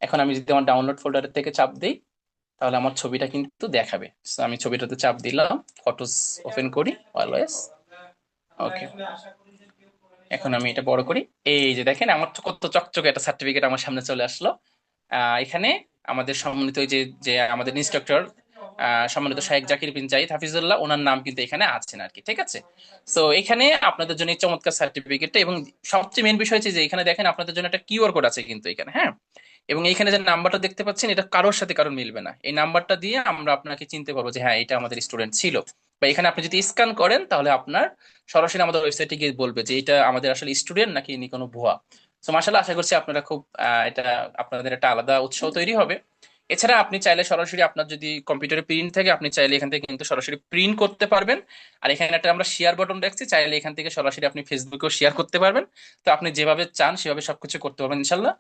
এখন আমি যদি আমার ডাউনলোড ফোল্ডারের থেকে চাপ দিই, তাহলে আমার ছবিটা কিন্তু দেখাবে। সো আমি ছবিটাতে চাপ দিলাম, ফটোস ওপেন করি অলওয়েজ। ওকে, এখন আমি এটা বড় করি। এই যে দেখেন আমার তো কত চকচকে একটা সার্টিফিকেট আমার সামনে চলে আসলো। এখানে আমাদের সম্মানিত ওই যে যে আমাদের ইনস্ট্রাক্টর সম্মানিত শাহেখ জাকির বিন জাহিদ হাফিজুল্লাহ, ওনার নাম কিন্তু এখানে আছেন আর কি। ঠিক আছে, সো এখানে আপনাদের জন্য এই চমৎকার সার্টিফিকেটটা, এবং সবচেয়ে মেন বিষয় হচ্ছে যে এখানে দেখেন আপনাদের জন্য একটা কিউআর কোড আছে কিন্তু এখানে। হ্যাঁ, এবং এইখানে যে নাম্বারটা দেখতে পাচ্ছেন এটা কারোর সাথে কারোর মিলবে না। এই নাম্বারটা দিয়ে আমরা আপনাকে চিনতে পারবো যে হ্যাঁ এটা আমাদের স্টুডেন্ট ছিল। বা এখানে আপনি যদি স্ক্যান করেন তাহলে আপনার সরাসরি আমাদের ওয়েবসাইটে গিয়ে বলবে যে এটা আমাদের আসলে স্টুডেন্ট নাকি ইনি কোনো ভুয়া। সো মাশাআল্লাহ, আশা করছি আপনারা খুব এটা আপনাদের একটা আলাদা উৎসাহ তৈরি হবে। এছাড়া আপনি চাইলে সরাসরি, আপনার যদি কম্পিউটারে প্রিন্ট থাকে, আপনি চাইলে এখান থেকে কিন্তু সরাসরি প্রিন্ট করতে পারবেন। আর এখানে একটা আমরা শেয়ার বাটন রাখছি, চাইলে এখান থেকে সরাসরি আপনি ফেসবুকেও শেয়ার করতে পারবেন। তো আপনি যেভাবে চান সেভাবে সবকিছু করতে পারবেন ইনশাল্লাহ।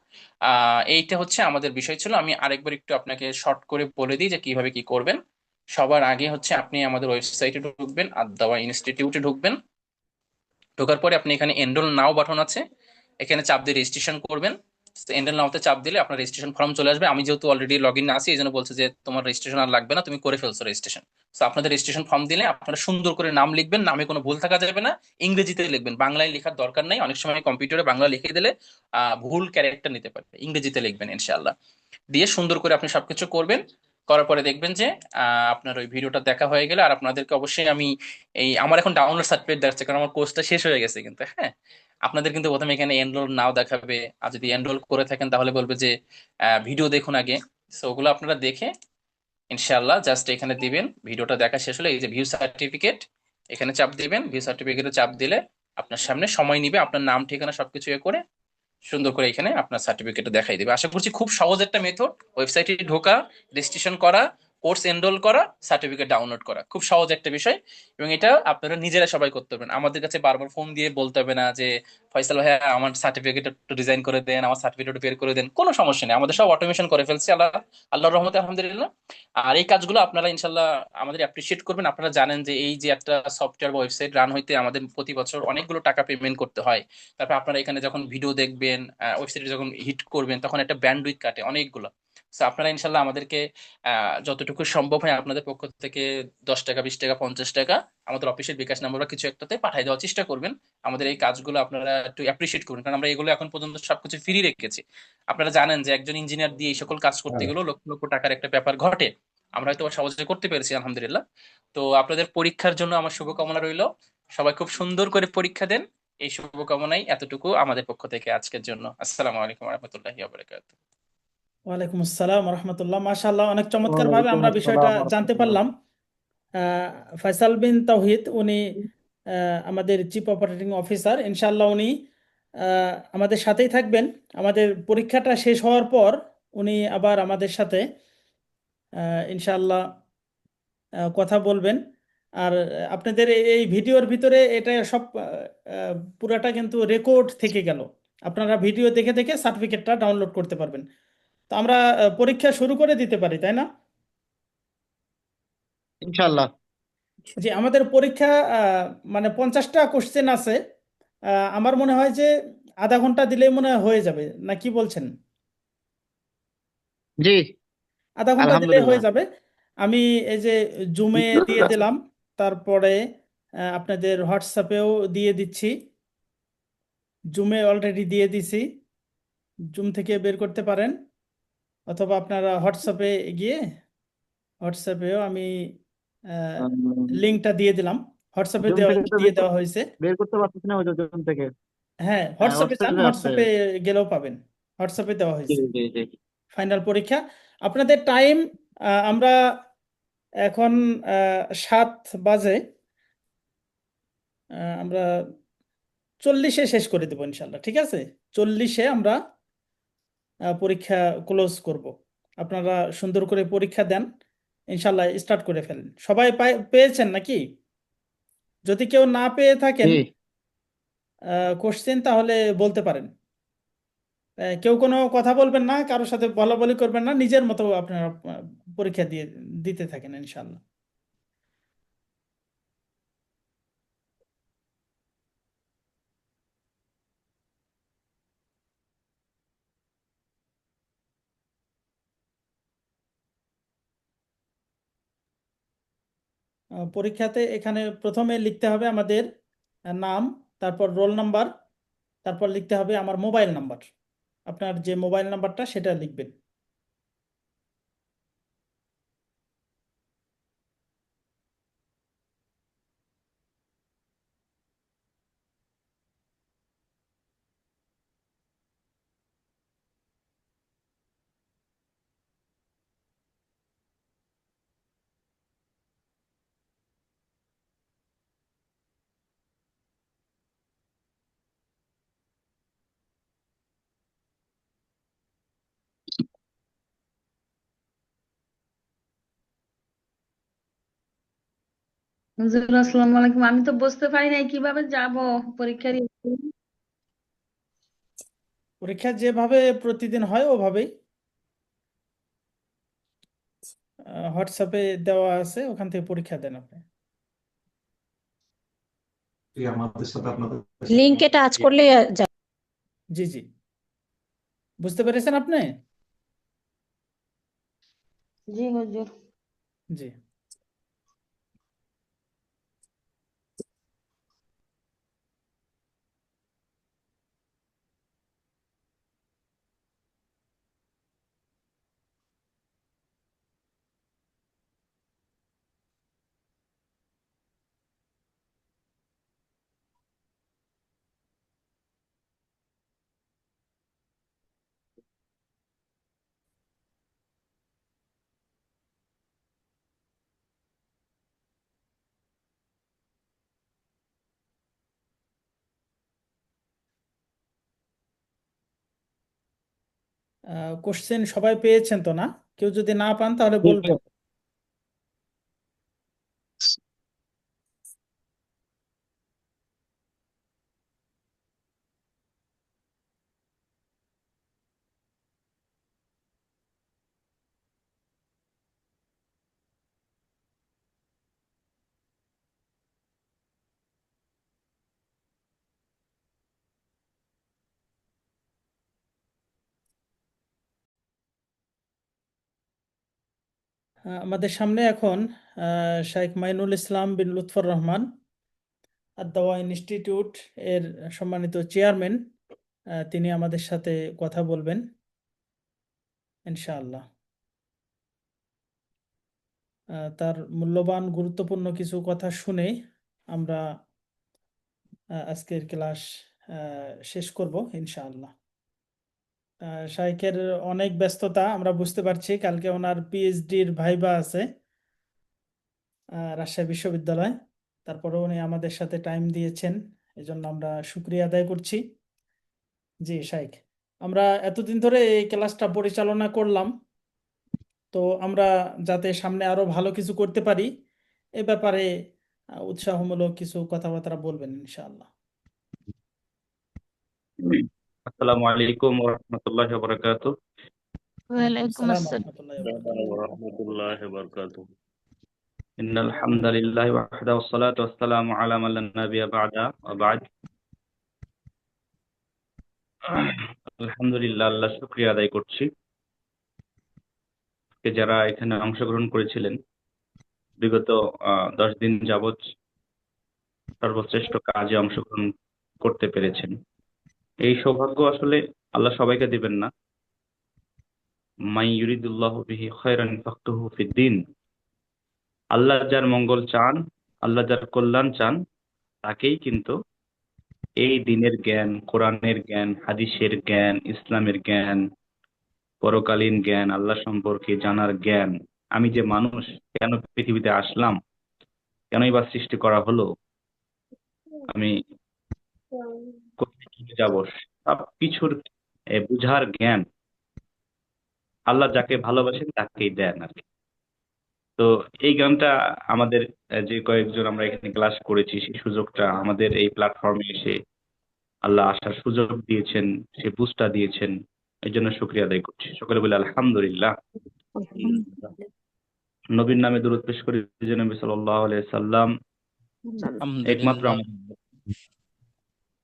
এইটা হচ্ছে আমাদের বিষয় ছিল। আমি আরেকবার একটু আপনাকে শর্ট করে বলে দিই যে কিভাবে কি করবেন। সবার আগে হচ্ছে আপনি আমাদের ওয়েবসাইটে ঢুকবেন, আদ-দাওয়া ইনস্টিটিউটে ঢুকবেন। ঢোকার পরে আপনি এখানে এনরোল নাও বাটন আছে, এখানে চাপ দিয়ে রেজিস্ট্রেশন করবেন। এনরোল নাওতে চাপ দিলে আপনার রেজিস্ট্রেশন ফর্ম চলে আসবে। আমি যেহেতু অলরেডি লগ ইন আছি, এই জন্য বলছে যে তোমার রেজিস্ট্রেশন আর লাগবে না, তুমি করে ফেলছো রেজিস্ট্রেশন। তো আপনাদের রেজিস্ট্রেশন ফর্ম দিলে আপনারা সুন্দর করে নাম লিখবেন, নামে কোনো ভুল থাকা যাবে না। ইংরেজিতে লিখবেন, বাংলায় লেখার দরকার নাই। অনেক সময় কম্পিউটারে বাংলা লিখে দিলে ভুল ক্যারেক্টার নিতে পারে, ইংরেজিতে লিখবেন ইনশাআল্লাহ। দিয়ে সুন্দর করে আপনি সবকিছু করবেন। করার পরে দেখবেন যে আপনার ওই ভিডিওটা দেখা হয়ে গেলে, আর আপনাদেরকে অবশ্যই আমি এই আমার এখন ডাউনলোড সার্টিফিকেট দেখাচ্ছে, কারণ আমার কোর্সটা শেষ হয়ে গেছে কিন্তু, হ্যাঁ। আপনাদের কিন্তু প্রথমে এখানে এনরোল নাও দেখাবে, আর যদি এনরোল করে থাকেন তাহলে বলবে যে ভিডিও দেখুন আগে। সো ওগুলো আপনারা দেখে ইনশাআল্লাহ জাস্ট এখানে দিবেন। ভিডিওটা দেখা শেষ হলে এই যে ভিউ সার্টিফিকেট, এখানে চাপ দিবেন। ভিউ সার্টিফিকেটে চাপ দিলে আপনার সামনে সময় নিবে, আপনার নাম ঠিকানা সবকিছু করে সুন্দর করে এখানে আপনার সার্টিফিকেটটা দেখাই দেবে। আশা করছি খুব সহজ একটা মেথড, ওয়েবসাইটে ঢোকা, রেজিস্ট্রেশন করা, কোর্স এনরোল করা, সার্টিফিকেট ডাউনলোড করা, খুব সহজ একটা বিষয়। এবং এটা আপনারা নিজেরা সবাই করতে পারবেন, আমাদের কাছে বারবার ফোন দিয়ে বলতে হবে না যে ফয়সাল ভাইয়া আমার সার্টিফিকেট একটু ডিজাইন করে দেন, আমার সার্টিফিকেট বের করে দেন। কোনো সমস্যা নেই, আমাদের সব অটোমেশন করে ফেলছি আল্লাহর রহমতে, আলহামদুলিল্লাহ। আর এই কাজগুলো আপনারা ইনশাল্লাহ আমাদের অ্যাপ্রিসিয়েট করবেন। আপনারা জানেন যে এই যে একটা সফটওয়্যার বা ওয়েবসাইট রান হইতে আমাদের প্রতি বছর অনেকগুলো টাকা পেমেন্ট করতে হয়। তারপর আপনারা এখানে যখন ভিডিও দেখবেন, ওয়েবসাইটে যখন হিট করবেন, তখন একটা ব্যান্ডউইথ কাটে অনেকগুলো। তো আপনারা ইনশাল্লাহ আমাদেরকে যতটুকু সম্ভব হয় আপনাদের পক্ষ থেকে 10 টাকা, 20 টাকা, 50 টাকা আমাদের অফিসের বিকাশ নাম্বার বা কিছু একটাতে পাঠিয়ে দেওয়ার চেষ্টা করবেন। আমাদের এই কাজগুলো আপনারা একটু অ্যাপ্রিসিয়েট করবেন, কারণ আমরা এগুলো এখন পর্যন্ত সবকিছু ফ্রি রেখেছি। আপনারা জানেন যে একজন ইঞ্জিনিয়ার দিয়ে এই সকল কাজ করতে গেলেও লক্ষ লক্ষ টাকার একটা ব্যাপার ঘটে। আমরা হয়তো সহজে করতে পেরেছি আলহামদুলিল্লাহ। তো আপনাদের পরীক্ষার জন্য আমার শুভকামনা রইল। সবাই খুব সুন্দর করে পরীক্ষা দেন, এই শুভকামনাই এতটুকু আমাদের পক্ষ থেকে আজকের জন্য। আসসালামু আলাইকুম রহমতুল্লাহি ওয়া ওয়ালাইকুম আসসালাম রহমতুল্লাহ। মাশাআল্লাহ, অনেক চমৎকার ভাবে ওয়ালাইকুম আমরা বিষয়টা আসসালাম জানতে রহমতুল্লাহ। পারলাম। ফয়সাল বিন তাওহিদ উনি আমাদের চিফ অপারেটিং অফিসার। ইনশাআল্লাহ উনি আমাদের সাথেই থাকবেন। আমাদের পরীক্ষাটা শেষ হওয়ার পর উনি আবার আমাদের সাথে ইনশাআল্লাহ কথা বলবেন। আর আপনাদের এই ভিডিওর ভিতরে এটা সব পুরাটা কিন্তু রেকর্ড থেকে গেল। আপনারা ভিডিও দেখে দেখে সার্টিফিকেটটা ডাউনলোড করতে পারবেন। তো আমরা পরীক্ষা শুরু করে দিতে পারি, তাই না? ইনশাল্লাহ। যে আমাদের পরীক্ষা মানে 50টা কোশ্চেন আছে। আমার মনে হয় যে আধা ঘন্টা দিলেই মনে হয় হয়ে যাবে, না কি বলছেন? জি। আধা ঘন্টা দিলেই হয়ে আলহামদুলিল্লাহ। যাবে। আমি এই যে জুমে দিয়ে দিলাম, তারপরে আপনাদের হোয়াটসঅ্যাপেও দিয়ে দিচ্ছি। জুমে অলরেডি দিয়ে দিছি, জুম থেকে বের করতে পারেন, অথবা আপনারা হোয়াটসঅ্যাপে গিয়ে হোয়াটসঅ্যাপেও আমি লিঙ্কটা দিয়ে দিলাম। হোয়াটসঅ্যাপে জুম দেওয়া থেকে তো দিয়ে দেওয়া হয়েছে। বের করতে পারতেছি না, ওই জুম থেকে। হ্যাঁ, হ্যাঁ, হোয়াটসঅ্যাপে যান, হোয়াটসঅ্যাপে আছে। হোয়াটসঅ্যাপে গেলেও পাবেন। হোয়াটসঅ্যাপে দেওয়া জি হয়েছে জি জি। ফাইনাল পরীক্ষা। আপনাদের টাইম আমরা এখন 7 বাজে, আমরা 40-এ শেষ করে দেবো ইনশাল্লাহ। ঠিক আছে, 40-এ আমরা পরীক্ষা ক্লোজ করব। আপনারা সুন্দর করে পরীক্ষা দেন, ইনশাল্লাহ স্টার্ট করে ফেলেন। সবাই পেয়েছেন নাকি? যদি কেউ না পেয়ে থাকেন জি। কোশ্চেন, তাহলে বলতে পারেন। কেউ কোনো কথা বলবেন না, কারোর সাথে বলাবলি করবেন না, নিজের মতো আপনারা পরীক্ষা দিতে থাকেন ইনশাল্লাহ। পরীক্ষাতে এখানে প্রথমে লিখতে হবে আমাদের নাম, তারপর রোল নাম্বার, তারপর লিখতে হবে আমার মোবাইল নাম্বার। আপনার যে মোবাইল নাম্বারটা সেটা লিখবেন। হুজুর আসসালামু আলাইকুম। আমি তো বুঝতে পারি নাই কিভাবে যাব পরীক্ষার ইয়ে। পরীক্ষা যেভাবে প্রতিদিন হয় ওভাবেই হোয়াটসঅ্যাপে দেওয়া আছে, ওখান থেকে পরীক্ষা দেন আপনি। তুই আমাদের সাথে আপনাদের লিঙ্কে টাচ করলে যায়। জি জি, বুঝতে পেরেছেন আপনি? জি হুজুর। জি। কোশ্চেন সবাই পেয়েছেন তো না? কেউ যদি না পান তাহলে বলবেন। আমাদের সামনে এখন শাইখ মাইনুল ইসলাম বিন লুৎফর রহমান আদ-দাওয়া ইনস্টিটিউট এর সম্মানিত চেয়ারম্যান, তিনি আমাদের সাথে কথা বলবেন ইনশাআল্লাহ। তার মূল্যবান গুরুত্বপূর্ণ কিছু কথা শুনে আমরা আজকের ক্লাস শেষ করব ইনশাআল্লাহ। শাইখের অনেক ব্যস্ততা আমরা বুঝতে পারছি, কালকে ওনার পিএইচডির ভাইবা আছে রাজশাহী বিশ্ববিদ্যালয়। তারপরে উনি আমাদের সাথে টাইম দিয়েছেন, এজন্য আমরা শুকরিয়া আদায় করছি। জি শাইখ, আমরা এতদিন ধরে এই ক্লাসটা পরিচালনা করলাম, তো আমরা যাতে সামনে আরো ভালো কিছু করতে পারি এ ব্যাপারে উৎসাহমূলক কিছু কথাবার্তা বলবেন ইনশাআল্লাহ। আসসালামু আলাইকুম ওয়া রাহমাতুল্লাহি ওয়া বারাকাতুহু। ওয়ালাইকুম আসসালাম আসসালাম। রহমতুল্লাহি ওয়া বারাকাতুহু। রহমতুল্লাহ বারকাতু। ইন্নাল হামদালিল্লাহি ওয়াহদাহু ওয়াসসালাতু ওয়াসসালামু আলা মান লা নাবিয়্যা বা'দা ওয়া বা'দ। আলহামদুলিল্লাহ, আল্লাহ শুকরিয়া আদায় করছি যে যারা এখানে অংশগ্রহণ করেছিলেন বিগত 10 দিন যাবৎ সর্বশ্রেষ্ঠ কাজে অংশগ্রহণ করতে পেরেছেন। এই সৌভাগ্য আসলে আল্লাহ সবাইকে দিবেন না। মাই ইউরিদুল্লাহু বিহি খায়রান ফাকতুহু ফিদ্দিন। আল্লাহ যার মঙ্গল চান, আল্লাহ যার কল্যাণ চান, তাকেই কিন্তু এই দিনের জ্ঞান, কোরআনের জ্ঞান, হাদিসের জ্ঞান, ইসলামের জ্ঞান, পরকালীন জ্ঞান, আল্লাহ সম্পর্কে জানার জ্ঞান, আমি যে মানুষ, কেন পৃথিবীতে আসলাম, কেনই বা সৃষ্টি করা হলো, আমি কোথায় কি যাব, সব কিছুর বুঝার জ্ঞান আল্লাহ যাকে ভালোবাসেন তাকেই দেন আর কি। তো এই জ্ঞানটা আমাদের যে কয়েকজন আমরা এখানে ক্লাস করেছি, সেই সুযোগটা আমাদের এই প্ল্যাটফর্মে এসে আল্লাহ আসার সুযোগ দিয়েছেন, সে বুঝটা দিয়েছেন, এই জন্য শুকরিয়া আদায় করছি। সকলে বলে আলহামদুলিল্লাহ। নবীর নামে দরুদ পেশ করি যে নবী সাল্লাল্লাহু আলাইহি সাল্লাম একমাত্র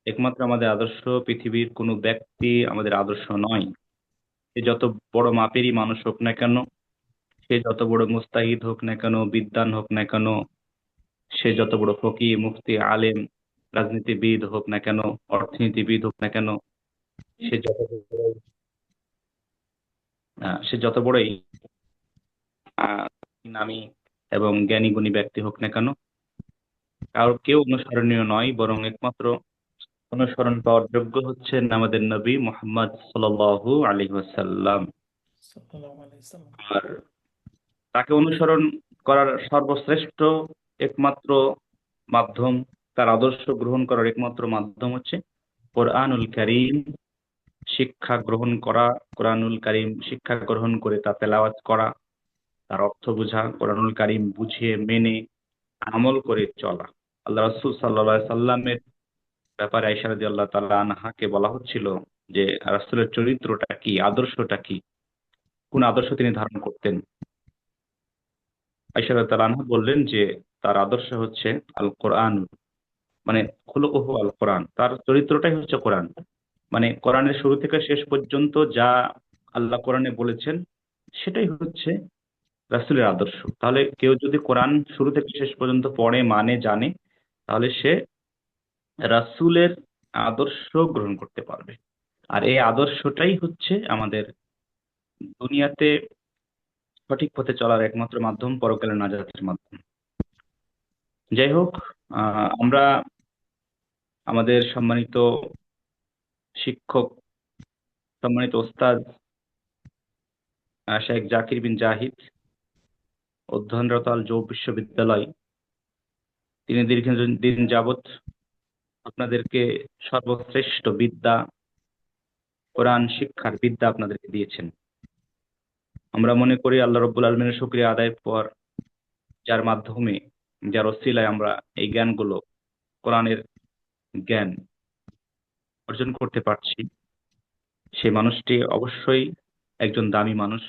একমাত্র আমাদের আদর্শ, পৃথিবীর কোনো ব্যক্তি আমাদের আদর্শ নয়। সে যত বড় মাপেরই মানুষ হোক না কেন, সে যত বড় মুস্তাহিদ হোক না কেন, বিদ্বান হোক না কেন, সে যত বড় ফকিহ, মুফতি, আলেম, রাজনীতিবিদ হোক না কেন, অর্থনীতিবিদ হোক না কেন, সে যত সে যত বড়ই নামী এবং জ্ঞানী গুণী ব্যক্তি হোক না কেন, কেউ অনুসরণীয় নয়, বরং একমাত্র অনুসরণ পাওয়ার যোগ্য হচ্ছেন আমাদের নবী মুহাম্মদ সাল্লাল্লাহু আলাইহি ওয়াসাল্লাম। সাল্লাল্লাহু আলাইহি ওয়াসাল্লাম। আর তাকে অনুসরণ করার সর্বশ্রেষ্ঠ একমাত্র মাধ্যম, তার আদর্শ গ্রহণ করার একমাত্র মাধ্যম হচ্ছে কোরআনুল কারীম শিক্ষা গ্রহণ করা, কোরআনুল কারীম শিক্ষা গ্রহণ করে তা তেলাওয়াত করা, তার অর্থ বোঝা, কোরআনুল কারীম বুঝে মেনে আমল করে চলা। আল্লাহ রাসূল সাল্লাল্লাহু আলাইহি সাল্লামের ব্যাপারে আয়েশা রাদিয়াল্লাহু তাআলা আনহাকে বলা হচ্ছিল যে রাসূলের চরিত্রটা কি, আদর্শটা কি, কোন আদর্শ তিনি ধারণ করতেন। আয়েশা রাদিয়াল্লাহু তাআলা আনহা বললেন যে তার আদর্শ হচ্ছে আল কোরআন, মানে খুলুকুহু আল কোরআন, তার চরিত্রটাই হচ্ছে কোরআন। মানে কোরআনের শুরু থেকে শেষ পর্যন্ত যা আল্লাহ কোরআনে বলেছেন সেটাই হচ্ছে রাসূলের আদর্শ। তাহলে কেউ যদি কোরআন শুরু থেকে শেষ পর্যন্ত পড়ে, মানে, জানে, তাহলে সে রাসূলের আদর্শ গ্রহণ করতে পারবে। আর এই আদর্শটাই হচ্ছে আমাদের দুনিয়াতে সঠিক পথে চলার একমাত্র মাধ্যম, পরকালের নাজাতের মাধ্যম। যাই হোক, আমরা আমাদের সম্মানিত শিক্ষক, সম্মানিত ওস্তাদ শেখ জাকির বিন জাহিদ, অধ্যয়নরত আল জৌব বিশ্ববিদ্যালয়, তিনি দীর্ঘদিন যাবৎ আপনাদেরকে সর্বশ্রেষ্ঠ বিদ্যা, কোরআন শিক্ষার বিদ্যা আপনাদেরকে দিয়েছেন। আমরা মনে করি আল্লাহ রব্বুল আলমিনের শুকরিয়া আদায়ের পর যার মাধ্যমে, যার ওসিলায় আমরা এই জ্ঞানগুলো, কোরআনের জ্ঞান অর্জন করতে পারছি, সেই মানুষটি অবশ্যই একজন দামি মানুষ,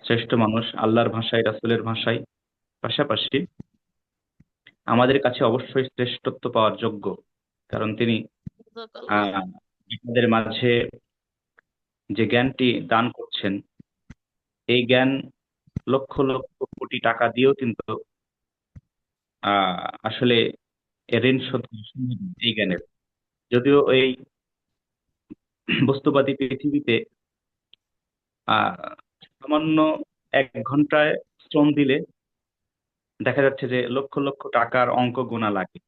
শ্রেষ্ঠ মানুষ, আল্লাহর ভাষায়, রাসূলের ভাষায়। পাশাপাশি আমাদের কাছে অবশ্যই শ্রেষ্ঠত্ব পাওয়ার যোগ্য, কারণ তিনি আমাদের মাঝে যে জ্ঞানটি দান করছেন, এই জ্ঞান লক্ষ লক্ষ কোটি টাকা দিয়েও কিন্তু আসলে ঋণ শোধ করা সম্ভব নয় এই জ্ঞানের। যদিও এই বস্তুবাদী পৃথিবীতে সামান্য 1 ঘন্টায় শ্রম দিলে দেখা যাচ্ছে যে লক্ষ লক্ষ টাকার অঙ্ক গোনা লাগে,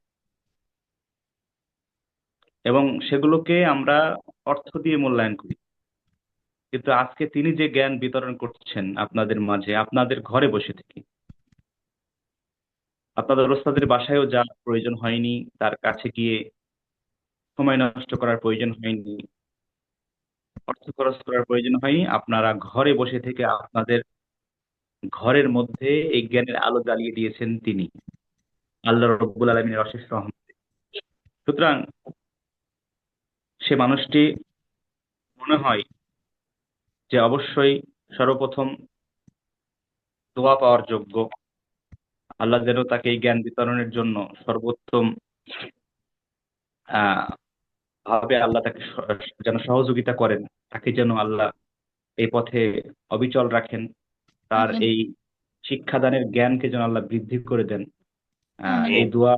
এবং সেগুলোকে আমরা অর্থ দিয়ে মূল্যায়ন করি। কিন্তু আজকে তিনি যে জ্ঞান বিতরণ করছেন আপনাদের মাঝে, আপনাদের ঘরে বসে থেকে, আপনাদের ওস্তাদের বাসায়ও যা প্রয়োজন হয়নি, তার কাছে গিয়ে সময় নষ্ট করার প্রয়োজন হয়নি, অর্থ খরচ করার প্রয়োজন হয়নি, আপনারা ঘরে বসে থেকে আপনাদের ঘরের মধ্যে এই জ্ঞানের আলো জ্বালিয়ে দিয়েছেন তিনি, আল্লাহ রব্বুল আলমিনের অশেষ রহমতে। সুতরাং সে মানুষটি মনে হয় যে অবশ্যই সর্বপ্রথম দোয়া পাওয়ার যোগ্য। আল্লাহ যেন তাকে এই জ্ঞান বিতরণের জন্য সর্বোত্তম ভাবে আল্লাহ তাকে যেন সহযোগিতা করেন, তাকে যেন আল্লাহ এই পথে অবিচল রাখেন, তার এই শিক্ষাদানের জ্ঞানকে যেন আল্লাহ বৃদ্ধি করে দেন। এই দোয়া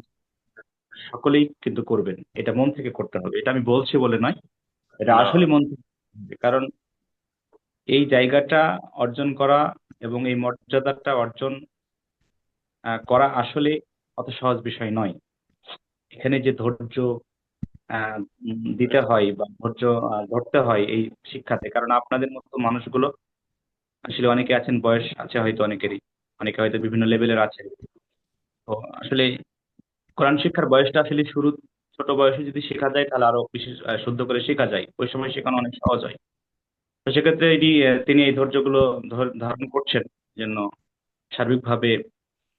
সকলেই কিন্তু করবেন, এটা মন থেকে করতে হবে। এটা আমি বলছি বলে নয়, এটা আসলে মন থেকে করতে হবে। কারণ এই জায়গাটা অর্জন করা এবং এই মর্যাদাটা অর্জন করা আসলে অত সহজ বিষয় নয়। এখানে যে ধৈর্য দিতে হয় বা ধৈর্য ধরতে হয় এই শিক্ষাতে, কারণ আপনাদের মতো মানুষগুলো আসলে অনেকে আছেন, বয়স আছে হয়তো অনেকেরই, অনেকে হয়তো বিভিন্ন লেভেলের আছে। তো আসলে কোরআন শিক্ষার বয়সটা আসলে শুরু ছোট বয়সে যদি শেখা যায় তাহলে আরো বেশি শুদ্ধ করে শেখা যায়, ওই সময় শেখানো অনেক সহজ হয়। তো সেক্ষেত্রে তিনি এই ধৈর্যগুলো ধারণ করছেন, জন্য সার্বিকভাবে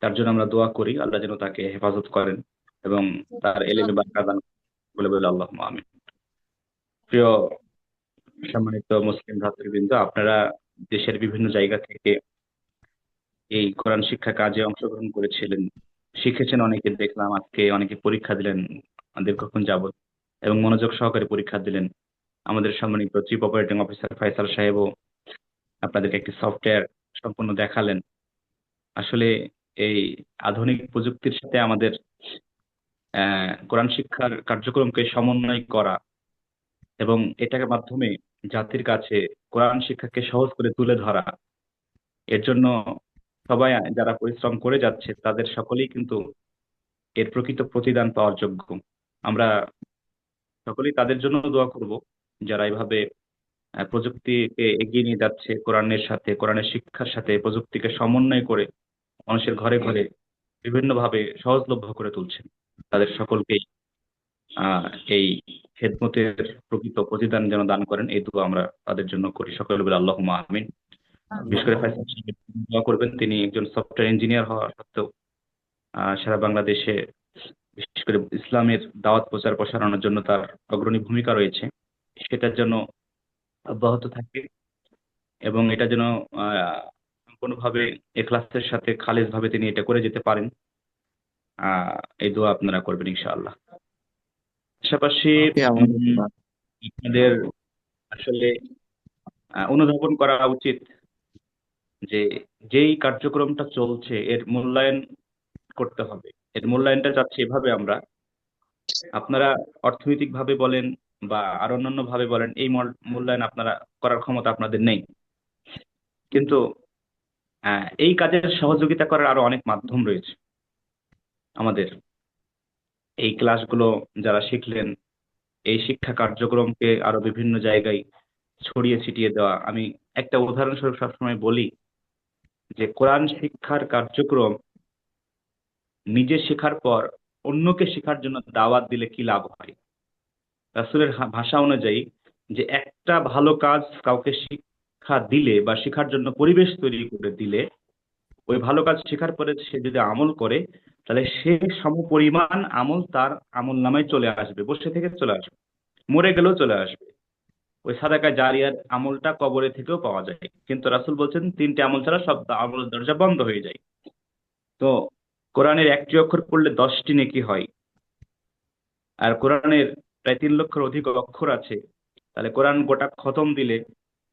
তার জন্য আমরা দোয়া করি, আল্লাহ যেন তাকে হেফাজত করেন এবং তার এলেমে বারাকা দান বলে বলে আল্লাহুম্মা আমিন। প্রিয় সম্মানিত মুসলিম ভ্রাতৃবৃন্দ, আপনারা দেশের বিভিন্ন জায়গা থেকে এই কোরআন শিক্ষা কাজে অংশগ্রহণ করেছিলেন, শিখেছেন, অনেকে দেখলাম আজকে অনেকে পরীক্ষা দিলেন দীর্ঘক্ষণ যাবত এবং মনোযোগ সহকারে পরীক্ষা দিলেন। আমাদের সম্মানিত চিফ অপারেটিং অফিসার ফয়সাল সাহেবও আপনাদেরকে একটি সফটওয়্যার সম্পূর্ণ দেখালেন। আসলে এই আধুনিক প্রযুক্তির সাথে আমাদের কোরআন শিক্ষার কার্যক্রমকে সমন্বয় করা এবং এটার মাধ্যমে জাতির কাছে কোরআন শিক্ষাকে সহজ করে তুলে ধরা, এর জন্য সবাই যারা পরিশ্রম করে যাচ্ছে তাদের সকলেই কিন্তু এর প্রকৃত প্রতিদান পাওয়ার যোগ্য। আমরা সকলেই তাদের জন্য দোয়া করব যারা এইভাবে প্রযুক্তিকে এগিয়ে নিয়ে যাচ্ছে, কোরআনের সাথে, কোরআনের শিক্ষার সাথে প্রযুক্তিকে সমন্বয় করে মানুষের ঘরে ঘরে বিভিন্নভাবে সহজলভ্য করে তুলছেন। তাদের সকলকেই এই খেদমতের প্রকৃত প্রতিদান যেন দান করেন, এই দোয়া আমরা তাদের জন্য করি। সকলে বলে আল্লাহুম্মা আমিন। বিশেষ করে ফয়সাল সাহেব দোয়া করবেন, তিনি একজন সফটওয়্যার ইঞ্জিনিয়ার হওয়া সত্ত্বেও সারা বাংলাদেশে বিশেষ করে ইসলামের দাওয়াত প্রচার প্রসারণের জন্য তার অগ্রণী ভূমিকা রয়েছে, সেটা যেন অব্যাহত থাকে এবং এটা যেন সম্পূর্ণভাবে এখলাসের সাথে খালিসভাবে তিনি এটা করে যেতে পারেন। এই দোয়া আপনারা করবেন ইনশাআল্লাহ। পাশাপাশি ওকে, আমাদের আপনাদের আসলে অনুধাবন করা উচিত যে যেই কার্যক্রমটা চলছে এর মূল্যায়ন করতে হবে। এর মূল্যায়নটা চাচ্ছি এভাবে আমরা, আপনারা অর্থনৈতিক ভাবে বলেন বা আর অন্যান্য ভাবে বলেন, এই মূল্যায়ন আপনারা করার ক্ষমতা আপনাদের নেই, কিন্তু এই কাজের সহযোগিতা করার আরো অনেক মাধ্যম রয়েছে আমাদের। এই ক্লাসগুলো যারা শিখলেন, এই শিক্ষা কার্যক্রমকে আরো বিভিন্ন জায়গায় ছড়িয়ে ছিটিয়ে দেওয়া। আমি একটা উদাহরণস্বরূপ সবসময় বলি যে কোরআন শিক্ষার কার্যক্রম নিজে শেখার পর অন্যকে শেখার জন্য দাওয়াত দিলে কি লাভ হয়। রাসূলের ভাষা অনুযায়ী যে একটা ভালো কাজ কাউকে শিক্ষা দিলে বা শেখার জন্য পরিবেশ তৈরি করে দিলে, ওই ভালো কাজ শেখার পরে সে যদি আমল করে, তাহলে সে সমপরিমাণ আমল তার আমল নামায় চলে আসবে, বসে থেকে চলে আসবে, মরে গেলেও চলে আসবে। ওই সাদাকা জারিয়ার আমলটা কবরে থেকেও পাওয়া যায়, কিন্তু রাসূল বলছেন 3টে আমল ছাড়া সব আমলের দরজা বন্ধ হয়ে যায়। তো কোরআনের একটি অক্ষর পড়লে 10টি নেকি হয়, আর কোরআনের প্রায় 3 লক্ষের অধিক অক্ষর আছে, তাহলে কোরআন গোটা খতম দিলে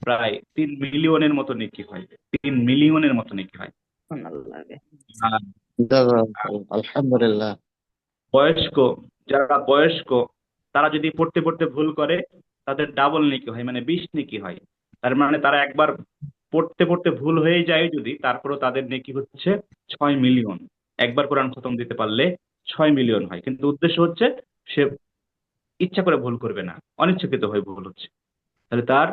প্রায় 3 মিলিয়নের মতো নেকি হয়, 3 মিলিয়নের মতো নেকি হয়। আর আলহামদুলিল্লাহ। যারা বয়স্ক তারা যদি পড়তে পড়তে ভুল করে, তাদের ডাবল নেকি হয়, মানে 20 নেকি হয়। তার মানে তারা একবার পড়তে পড়তে ভুল হয়ে যায় যদি, তারপরও তাদের নেকি হচ্ছে 6 মিলিয়ন। একবার কোরআন খতম দিতে পারলে 6 মিলিয়ন হয়, কিন্তু উদ্দেশ্য হচ্ছে সে ইচ্ছা করে ভুল করবে না, অনিচ্ছাকৃত হয়ে ভুল হচ্ছে। তাহলে তার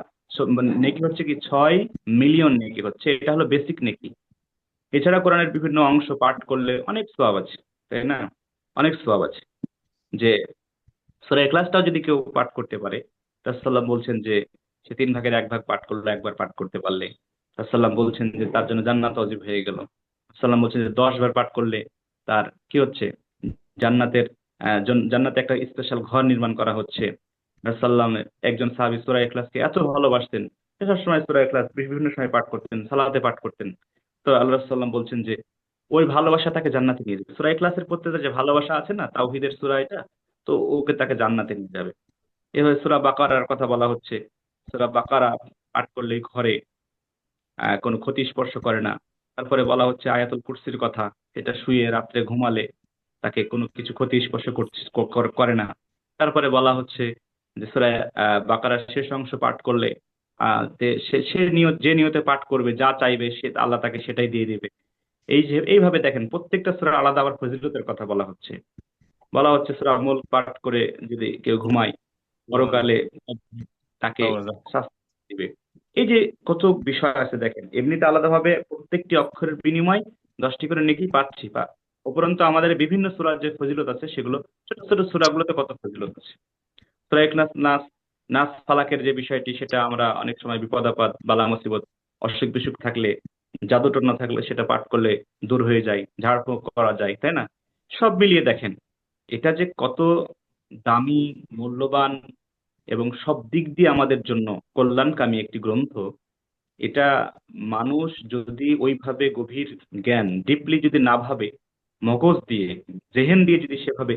মানে নেকি হচ্ছে কি 6 মিলিয়ন নেকি হচ্ছে। এটা হলো বেসিক নেকি। এছাড়া কোরআনের বিভিন্ন অংশ পাঠ করলে অনেক সওয়াব আছে, তাই না? অনেক সওয়াব আছে। যে সূরা ইখলাসটাও যদি কেউ পাঠ করতে পারে, রাসূলুল্লাহ বলছেন যে সে 3 ভাগের 1 ভাগ পাঠ করলো একবার পাঠ করতে পারলে, রাসূলুল্লাহ বলছেন যে তার জন্য জান্নাত ওয়াজিব হয়ে গেল। রাসূলুল্লাহ বলছেন যে 10 বার পাঠ করলে তার কি হচ্ছে, জান্নাতের জান্নাতে একটা স্পেশাল ঘর নির্মাণ করা হচ্ছে। রাসূলুল্লাহ একজন সাহাবী সূরা ইখলাসকে এত ভালোবাসতেন, সব সময় সূরা ইখলাস বিভিন্ন সময় পাঠ করতেন, সালাতে পাঠ করতেন। তো আল্লাহ রাসূলুল্লাহ বলছেন যে ওই ভালোবাসা তাকে জান্নাতে নিয়ে যাবে। সূরা ইখলাসের প্রত্যেকটা যে ভালোবাসা আছে না, তাওহীদের সূরা এটা, তো ওকে তাকে জান্নাতে নিয়ে যাবে। এভাবে সূরা বাকারার কথা বলা হচ্ছে, সূরা বাকারা পাঠ করলে ঘরে কোনো ক্ষতি স্পর্শ করে না। তারপরে বলা হচ্ছে আয়াতুল কুরসির কথা, এটা শুয়ে রাত্রে ঘুমালে তাকে কোনো কিছু ক্ষতি স্পর্শ করে না। তারপরে বলা হচ্ছে যে সূরা বাকারার শেষ অংশ পাঠ করলে সে যে নিয়তে পাঠ করবে, যা চাইবে সে আল্লাহ তাকে সেটাই দিয়ে দিবে। এইভাবে দেখেন প্রত্যেকটা সূরা আলাদা আবার ফজিলতের কথা বলা হচ্ছে। সূরা মুলক পাঠ করে যদি কেউ ঘুমায়, পরকালে তাকে শাস্তি দিবে। এই যে কত বিষয় আছে দেখেন, এমনিতে আলাদাভাবে প্রত্যেকটি অক্ষরের বিনিময় 10টি করে নেকি পাচ্ছি, বা উপরন্তু আমাদের বিভিন্ন সূরার যে ফজিলত আছে সেগুলো ছোট ছোট সূরাগুলোতে কত ফজিলত আছে। সূরা ইখলাস, নাস ফালাকের যে বিষয়টি, সেটা আমরা অনেক সময় বিপদ আপদ, বালা মুসিবত, অসুখ বিসুখ থাকলে, জাদু টনা থাকলে সেটা পাঠ করলে দূর হয়ে যায়, ঝাড়ফুঁক করা যায়, তাই না? সব মিলিয়ে দেখেন এটা যে কত দামি, মূল্যবান এবং সব দিক দিয়ে আমাদের জন্য কল্যাণকামী একটি গ্রন্থ। এটা মানুষ যদি ওইভাবে গভীর জ্ঞান ডিপলি যদি না ভাবে, মগজ দিয়ে জেহেন দিয়ে যদি সেভাবে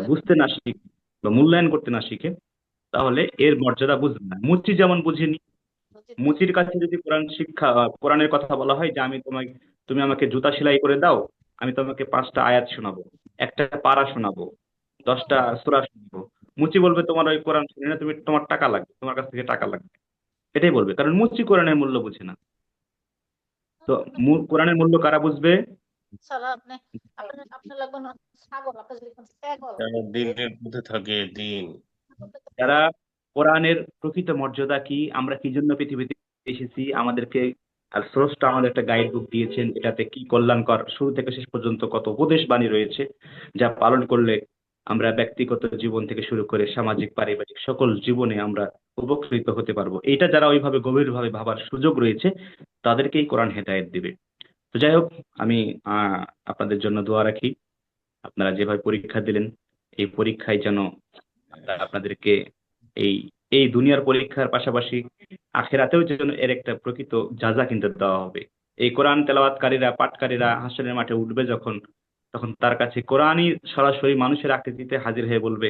বুঝতে না শিখে বা মূল্যায়ন করতে না শিখে, তাহলে এর মর্যাদা বুঝবে না। মুচি যেমন বুঝেনি, মুচির কাছে যদি কোরআনের কথা বলা হয় যে তুমি আমাকে জুতা সেলাই করে দাও, আমি তোমাকে 5টা আয়াত শোনাবো, একটা পারা শোনাবো, 10টা সূরা শোনাবো, মুচি বলবে তোমার ওই কোরআন শুনে না, তোমার টাকা লাগবে, তোমার কাছ থেকে টাকা লাগবে, এটাই বলবে, কারণ মুচি কোরআনের মূল্য বুঝে না। তো কোরআনের মূল্য কারা বুঝবে? যারা দিনের মধ্যে থাকে দিন। যারা কোরআনের প্রকৃত মর্যাদা কি, আমরা কি জন্য পৃথিবীতে এসেছি, আমাদেরকে আর স্রষ্টা আমাদের একটা গাইড বুক দিয়েছেন, এটাতে কি কল্যাণকর শুরু থেকে শেষ পর্যন্ত কত উপদেশ বাণী রয়েছে, যা পালন করলে আমরা ব্যক্তিগত জীবন থেকে শুরু করে সামাজিক, পারিবারিক সকল জীবনে আমরা উপকৃত হতে পারবো। এটা যারা ওইভাবে গভীরভাবে ভাবার সুযোগ রয়েছে, তাদেরকেই কোরআন হেদায়েত দিবে। তো যাই হোক, আমি আপনাদের জন্য দোয়া রাখি। আপনারা যেভাবে পরীক্ষা দিলেন, এই পরীক্ষায় যেন আল্লাহ আপনাদেরকে এই এই দুনিয়ার পরীক্ষার পাশাপাশি আখেরাতেও যেন এর একটা প্রকৃত যাজা কিন্তু দেওয়া হবে। এই কোরআন তেলাওয়াতকারীরা, পাঠকারীরা হাসরের মাঠে উঠবে যখন, তখন তার কাছে কোরআনই সরাসরি মানুষের আকৃতিতে হাজির হয়ে বলবে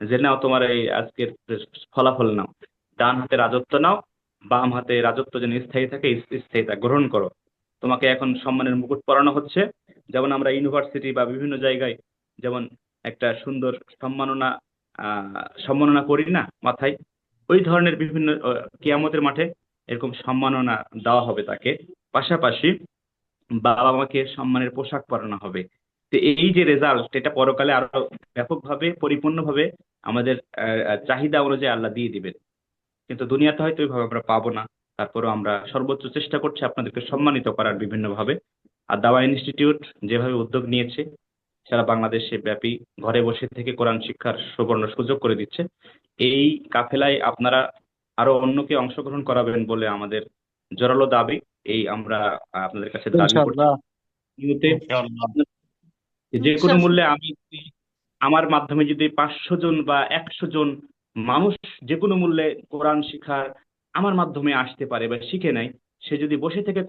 যে, নাও তোমার এই আজকের ফলাফল নাও, ডান হাতে রাজত্ব নাও, বাম হাতে রাজত্ব যেন স্থায়ী থাকে, স্থায়ীতা গ্রহণ করো। তোমাকে এখন সম্মানের মুকুট পরানো হচ্ছে। যেমন আমরা ইউনিভার্সিটি বা বিভিন্ন জায়গায় যেমন একটা সুন্দর সম্মাননা সম্মাননা করি না মাথায়, ওই ধরনের বিভিন্ন কিয়ামতের মাঠে এরকম সম্মাননা দেওয়া হবে তাকে। পাশাপাশি বাবা মাকে সম্মানের পোশাক পরানো হবে। তো এই যে রেজাল্ট, এটা পরকালে আরো ব্যাপকভাবে পরিপূর্ণভাবে আমাদের চাহিদা অনুযায়ী আল্লাহ দিয়ে দিবেন। কিন্তু দুনিয়াতে হয়তো ওইভাবে আমরা পাবো না। তারপরেও আমরা সর্বোচ্চ চেষ্টা করছি আপনাদেরকে সম্মানিত করার বিভিন্নভাবে। আর দাওয়া ইনস্টিটিউট যেভাবে উদ্যোগ নিয়েছে, সারা বাংলাদেশে ব্যাপী ঘরে বসে থেকে কোরআন শিক্ষার সুবর্ণ সুযোগ করে দিচ্ছে। এই কাফেলায় আপনারা আরো অন্যকে অংশগ্রহণ করাবেন বলে আমাদের জোরালো দাবি। এই আমরা আপনাদের কাছে দাবি করছি। ইনশাআল্লাহ ইউতে ইনশাআল্লাহ। যে কোনো আচ্ছা, মূল্যে আমি আমার মাধ্যমে যদি 500 জন বা 100 জন মানুষ যে কোনো মূল্যে কোরআন শিখার আমার মাধ্যমে আসতে পারে বা শিখে নেয়, সে যদি বসে থেকে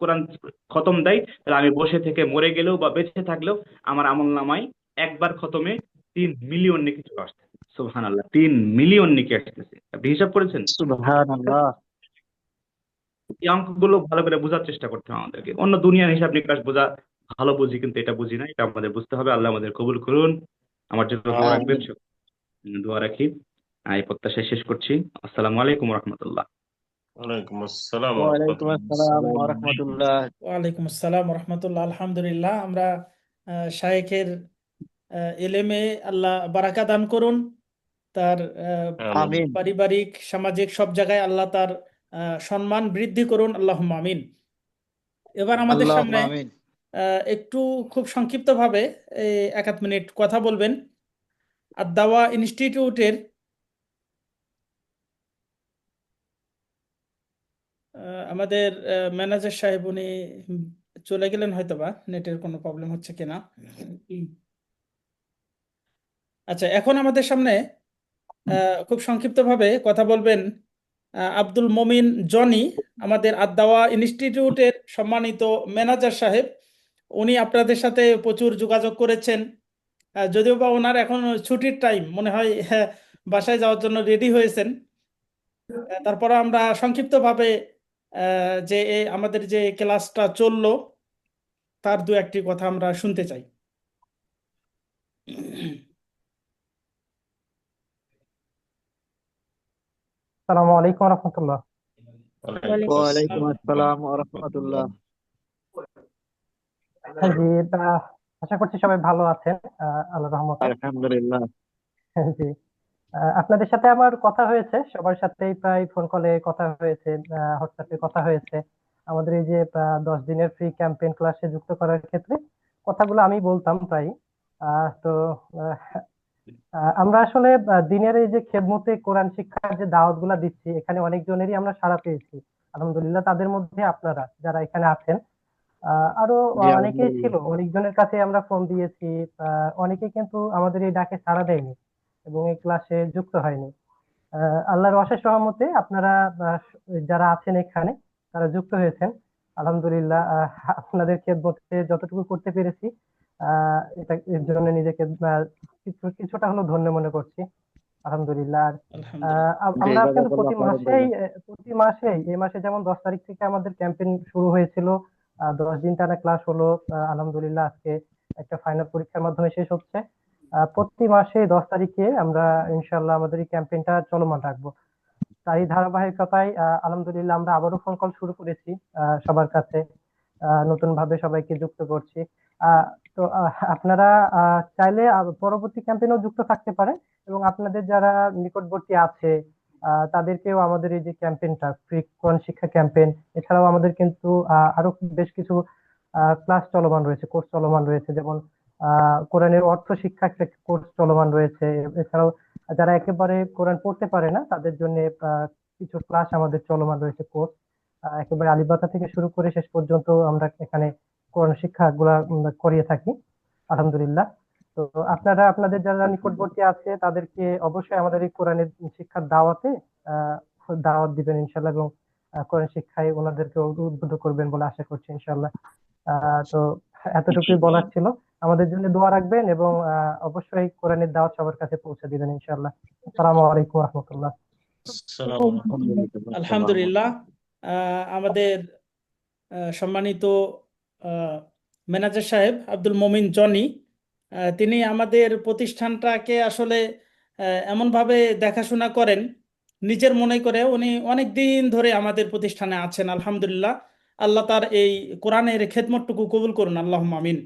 কোরআন খতম দেয়, তাহলে আমি বসে থেকে মরে গেলেও বা বেঁচে থাকলেও আমার আমল নামায় একবার খতমে 3 মিলিয়ন নেকি চলে আসছে। সুবহানাল্লাহ, 3 মিলিয়ন নেকি আসতেছে। আপনি হিসাব করেছেন? সুবহানাল্লাহ। এই অঙ্কগুলো ভালো করে বোঝার চেষ্টা করতে হবে আমাদেরকে। অন্য দুনিয়ার হিসাব নিকাশ বোঝা ভালো বুঝি, কিন্তু এটা বুঝি না। এটা আমাদের বুঝতে হবে। আল্লাহ আমাদের কবুল করুন। আমার জন্য দোয়া রাখবেন। আমিন। দোয়া রাখি। এই প্রত্যাশায় শেষ করছি। আসসালামু আলাইকুম রহমতুল্লাহ। ওয়ালাইকুম আসসালাম ওয়া ওয়ালাইকুম আসসালাম ওয়া রাহমাতুল্লাহ। রাহমাতুল্লাহ। ওয়ালাইকুম আসসালাম রহমতুল্লাহ। আলহামদুলিল্লাহ, আমরা শায়েখের এলেমে আল্লাহ বারাকা দান করুন, তার আমিন। আমিন। পারিবারিক সামাজিক সব জায়গায় আল্লাহ তার সম্মান বৃদ্ধি করুন, আল্লাহুম্মা আমিন। এবার আমাদের সামনে আল্লাহুম্মা আমিন। একটু খুব সংক্ষিপ্তভাবে 1-8 মিনিট কথা বলবেন আর দাওয়া ইনস্টিটিউটের আমাদের ম্যানেজার সাহেব, উনি চলে গেলেন, হয়তোবা নেটের কোনো প্রবলেম হচ্ছে কিনা। আচ্ছা, এখন আমাদের সামনে খুব সংক্ষিপ্তভাবে কথা বলবেন আব্দুল মমিন জনি, আমাদের আদ-দাওয়া ইনস্টিটিউটের সম্মানিত ম্যানেজার সাহেব। উনি আপনাদের সাথে প্রচুর যোগাযোগ করেছেন, যদিও বা ওনার এখন ছুটির টাইম মনে হয়, বাসায় যাওয়ার জন্য রেডি হয়েছেন। তারপরে আমরা সংক্ষিপ্তভাবে যে আমাদের যে ক্লাসটা চললো তার 2-1টি কথা আমরা শুনতে চাই। আসসালামু আলাইকুম রহমতুল্লাহ। ওয়ালাইকুম ওয়ালাইকুম আসসালাম আসসালাম ওয়া ওয়া রাহমাতুল্লাহ। হ্যাঁ জি, আশা করছি সবাই ভালো আছেন আল্লাহ রহমতে। আলহামদুলিল্লাহ। জি, আপনাদের সাথে আমার কথা হয়েছে, সবার সাথেই প্রায় ফোন কলে কথা হয়েছে, হোয়াটসঅ্যাপে কথা হয়েছে। আমাদের এই যে 10 দিনের ফ্রি ক্যাম্পেইন ক্লাসে যুক্ত করার ক্ষেত্রে কথাগুলো আমি বলতাম প্রায়। তো আহ, আমরা আসলে দিনের এই যে খেদমতে কোরআন শিক্ষার যে দাওয়াত গুলা দিচ্ছি, এখানে অনেকজনেরই আমরা সাড়া পেয়েছি আলহামদুলিল্লাহ। তাদের মধ্যে আপনারা যারা এখানে আছেন, আরো জি অনেকেই আলহামদুলিল্লাহ। ছিল, অনেকজনের কাছে আমরা ফোন দিয়েছি। অনেকে কিন্তু আমাদের এই ডাকে সাড়া দেয়নি এবং এই ক্লাসে যুক্ত হয়নি। আল্লাহর অশেষ রহমতে আপনারা যারা আছেন এখানে, তারা যুক্ত হয়েছেন আলহামদুলিল্লাহ। আপনাদের খেদমতে যতটুকু করতে পেরেছি, এটা এর জন্য নিজেকে কিছুটা হলো ধন্য মনে করছি আলহামদুলিল্লাহ। আর আলহামদুলিল্লাহ। জি আমরা কিন্তু জাযাকাল্লাহ খাইরান ভাইয়া। প্রতি মাসেই এই মাসে যেমন 10 তারিখ থেকে আমাদের ক্যাম্পেইন শুরু হয়েছিল, 10 দিন টানা ক্লাস হলো। আলহামদুলিল্লাহ আজকে একটা ফাইনাল পরীক্ষার মাধ্যমে শেষ হচ্ছে। প্রতি মাসে 10 তারিখে আমরা ইনশাল্লাহ আমাদের এই ক্যাম্পেইনটা চলমান রাখবো। তারই ধারাবাহিকতায় আলহামদুলিল্লাহ আমরা আবারও ফোন কল শুরু করেছি সবার কাছে, নতুন ভাবে সবাইকে যুক্ত করছি। আহ, তো আপনারা চাইলে পরবর্তী ক্যাম্পেইনেও যুক্ত থাকতে পারেন এবং আপনাদের যারা নিকটবর্তী আছে তাদেরকেও আমাদের এই যে ক্যাম্পেইনটা, ফ্রি কোরআন শিক্ষা ক্যাম্পেইন, এছাড়াও আমাদের কিন্তু আরো বেশ কিছু ক্লাস চলমান রয়েছে, কোর্স চলমান রয়েছে। যেমন কোরআনের অর্থ শিক্ষা একটা কোর্স চলমান রয়েছে। এছাড়াও যারা একেবারে কোরআন পড়তে পারে না, তাদের জন্য কিছু ক্লাস আমাদের চলমান রয়েছে, কোর্স। একেবারে আলিবাতা থেকে শুরু করে শেষ পর্যন্ত আমরা এখানে কোরআন শিক্ষা গুলা করিয়ে থাকি আলহামদুলিল্লাহ। তো আপনারা আপনাদের যারা নিকটবর্তী আছে তাদেরকে অবশ্যই আমাদের এই কোরআনের শিক্ষার দাওয়াতে আহ দাওয়াত দিবেন ইনশাল্লাহ, এবং কোরআন শিক্ষায় ওনাদেরকে উদ্বুদ্ধ করবেন বলে আশা করছি ইনশাল্লাহ। তো এতটুকুই বলার ছিল। আমাদের জন্য দোয়া রাখবেন এবং অবশ্যই কোরআনের দাওয়াত সবার কাছে পৌঁছে দিবেন ইনশাল্লাহ। আসসালামু আলাইকুম রহমতুল্লাহ। আসসালামু আলাইকুম। আলহামদুলিল্লাহ। আমাদের সম্মানিত ম্যানেজার সাহেব আব্দুল মমিন জনি, তিনি আমাদের প্রতিষ্ঠানটাকে আসলে এমনভাবে দেখাশোনা করেন, নিজের মনে করে উনি অনেক দিন ধরে আমাদের প্রতিষ্ঠানে আছেন। আলহামদুলিল্লাহ, আল্লাহ তার এই কোরআনের খেদমতটুকু কবুল করুন, আল্লাহুম্মা আমিন।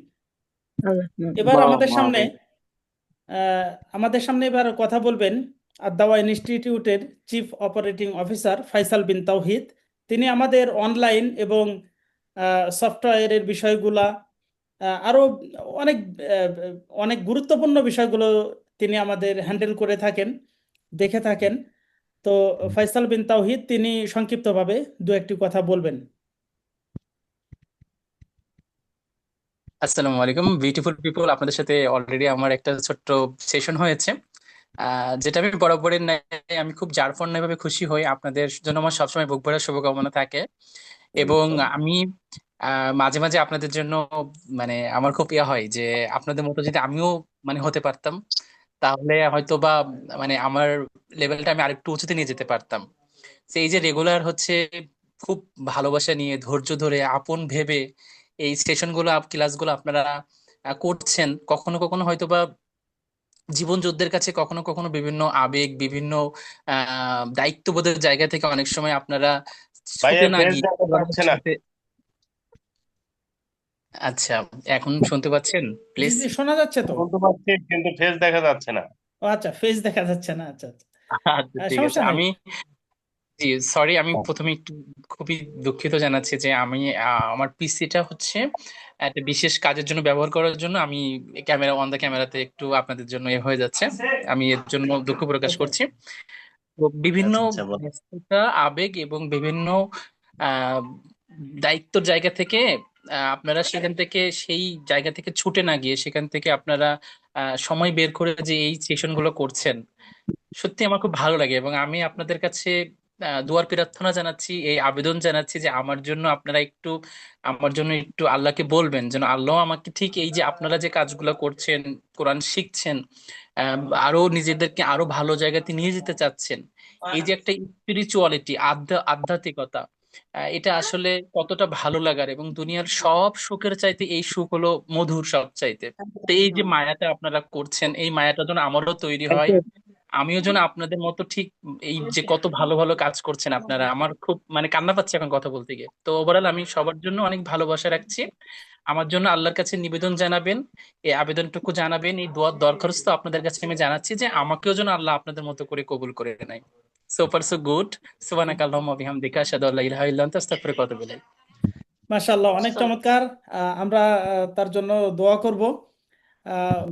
এবার আমাদের সামনে এবার কথা বলবেন আদ-দাওয়া ইনস্টিটিউটের চিফ অপারেটিং অফিসার ফয়সাল বিন তাওহিদ। তিনি আমাদের অনলাইন এবং সফটওয়্যারের বিষয়গুলা আরো অনেক অনেক গুরুত্বপূর্ণ বিষয়গুলো তিনি আমাদের হ্যান্ডেল করে থাকেন, দেখে থাকেন। তো ফয়সাল বিন তাওহিদ তিনি সংক্ষিপ্তভাবে দু একটি কথা বলবেন। আসসালামু আলাইকুম বিউটিফুল পিপল, আপনাদের সাথে অলরেডি আমার একটা ছোট্ট সেশন হয়েছে, যেটা আমি বরাবরের ন্যায় আমি খুব জারফন্যাভাবে খুশি হই। আপনাদের জন্য আমার সবসময় বুক ভরা শুভকামনা থাকে, এবং আমি মাঝে মাঝে আপনাদের জন্য মানে আমার খুব ইয়া হয় যে আপনাদের মতো যদি আমিও মানে হতে পারতাম, তাহলে হয়তো বা মানে আমার লেভেলটা আমি আরেকটু উঁচুতে নিয়ে যেতে পারতাম। তো এই যে রেগুলার হচ্ছে খুব ভালোবাসা নিয়ে ধৈর্য ধরে আপন ভেবে এই সেশনগুলো ক্লাসগুলো আপনারা করছেন, কখনো কখনো হয়তো বা জীবন যুদ্ধের কাছে কখনো কখনো বিভিন্ন আবেগ, বিভিন্ন দায়িত্ববোধের জায়গা থেকে অনেক সময় আপনারা ভাইয়া ছুটে না ফেস গিয়ে দেখা কোরআনের যাচ্ছে না। সাথে। আচ্ছা, এখন শুনতে পাচ্ছেন জি প্লিজ? জি, শোনা যাচ্ছে তো। বলতে পারছি কিন্তু ফেস দেখা যাচ্ছে না। ও আচ্ছা, ফেস দেখা যাচ্ছে না, আচ্ছা আচ্ছা, আচ্ছা ঠিক আছে, সমস্যা নেই। আমি জি সরি, আমি প্রথমে একটু খুবই দুঃখিত জানাচ্ছি যে আমি আমার পিসিটা হচ্ছে একটা বিশেষ কাজের জন্য ব্যবহার করার জন্য আমি ক্যামেরা অন দ্য ক্যামেরাতে একটু আপনাদের জন্য এ হয়ে যাচ্ছে, আমি এর জন্য দুঃখ প্রকাশ করছি। তো বিভিন্ন আচ্ছা আচ্ছা, বল। ব্যস্ততা, আবেগ এবং বিভিন্ন আহ দায়িত্বর জায়গা থেকে আপনারা সেখান থেকে সেই জায়গা থেকে ছুটে না গিয়ে সেখান থেকে আপনারা সময় বের করে যে এই সেশন গুলো করছেন, সত্যি আমার খুব ভালো লাগে। এবং আমি আপনাদের কাছে দুয়ার প্রার্থনা জানাচ্ছি, এই আবেদন জানাচ্ছি যে আমার জন্য একটু আল্লাহকে বলবেন যেন আল্লাহ আমাকে ঠিক এই যে আপনারা যে কাজগুলো করছেন, কোরআন শিখছেন, আরো নিজেদেরকে আরো ভালো জায়গাতে নিয়ে যেতে চাচ্ছেন, এই যে একটা স্পিরিচুয়ালিটি, আধ্যাত্মিকতা, এটা আসলে কতটা ভালো লাগার, এবং দুনিয়ার সব সুখের চাইতে এই সুখ হলো মধুর সব চাইতে। তো এই যে মায়াটা আপনারা করছেন, এই মায়াটা যেন আমারও তৈরি হয়, আমিও যেন আপনাদের মতো ঠিক এই যে কত ভালো ভালো কাজ করছেন আপনারা, আমার খুব মানে কান্না পাচ্ছে এখন কথা বলতে গিয়ে। তো ওভারঅল আমি সবার জন্য অনেক ভালোবাসা রাখছি। আমার জন্য আল্লাহর কাছে নিবেদন জানাবেন, এই আবেদনটুকু জানাবেন, এই দোয়ার দরখাস্ত আপনাদের কাছে আমি জানাচ্ছি যে আমাকেও যেন আল্লাহ আপনাদের মতো করে কবুল করে নেয়। So far so good. সুবহানাকা আল্লাহুম্মা বিহামদিকা আশহাদু আল্লা ইলাহা ইল্লা আনতা আস্তাগফিরুকা ওয়া আতুবু ইলাইক। মাশাআল্লাহ, অনেক চমৎকার। আমরা তার জন্য দোয়া করব।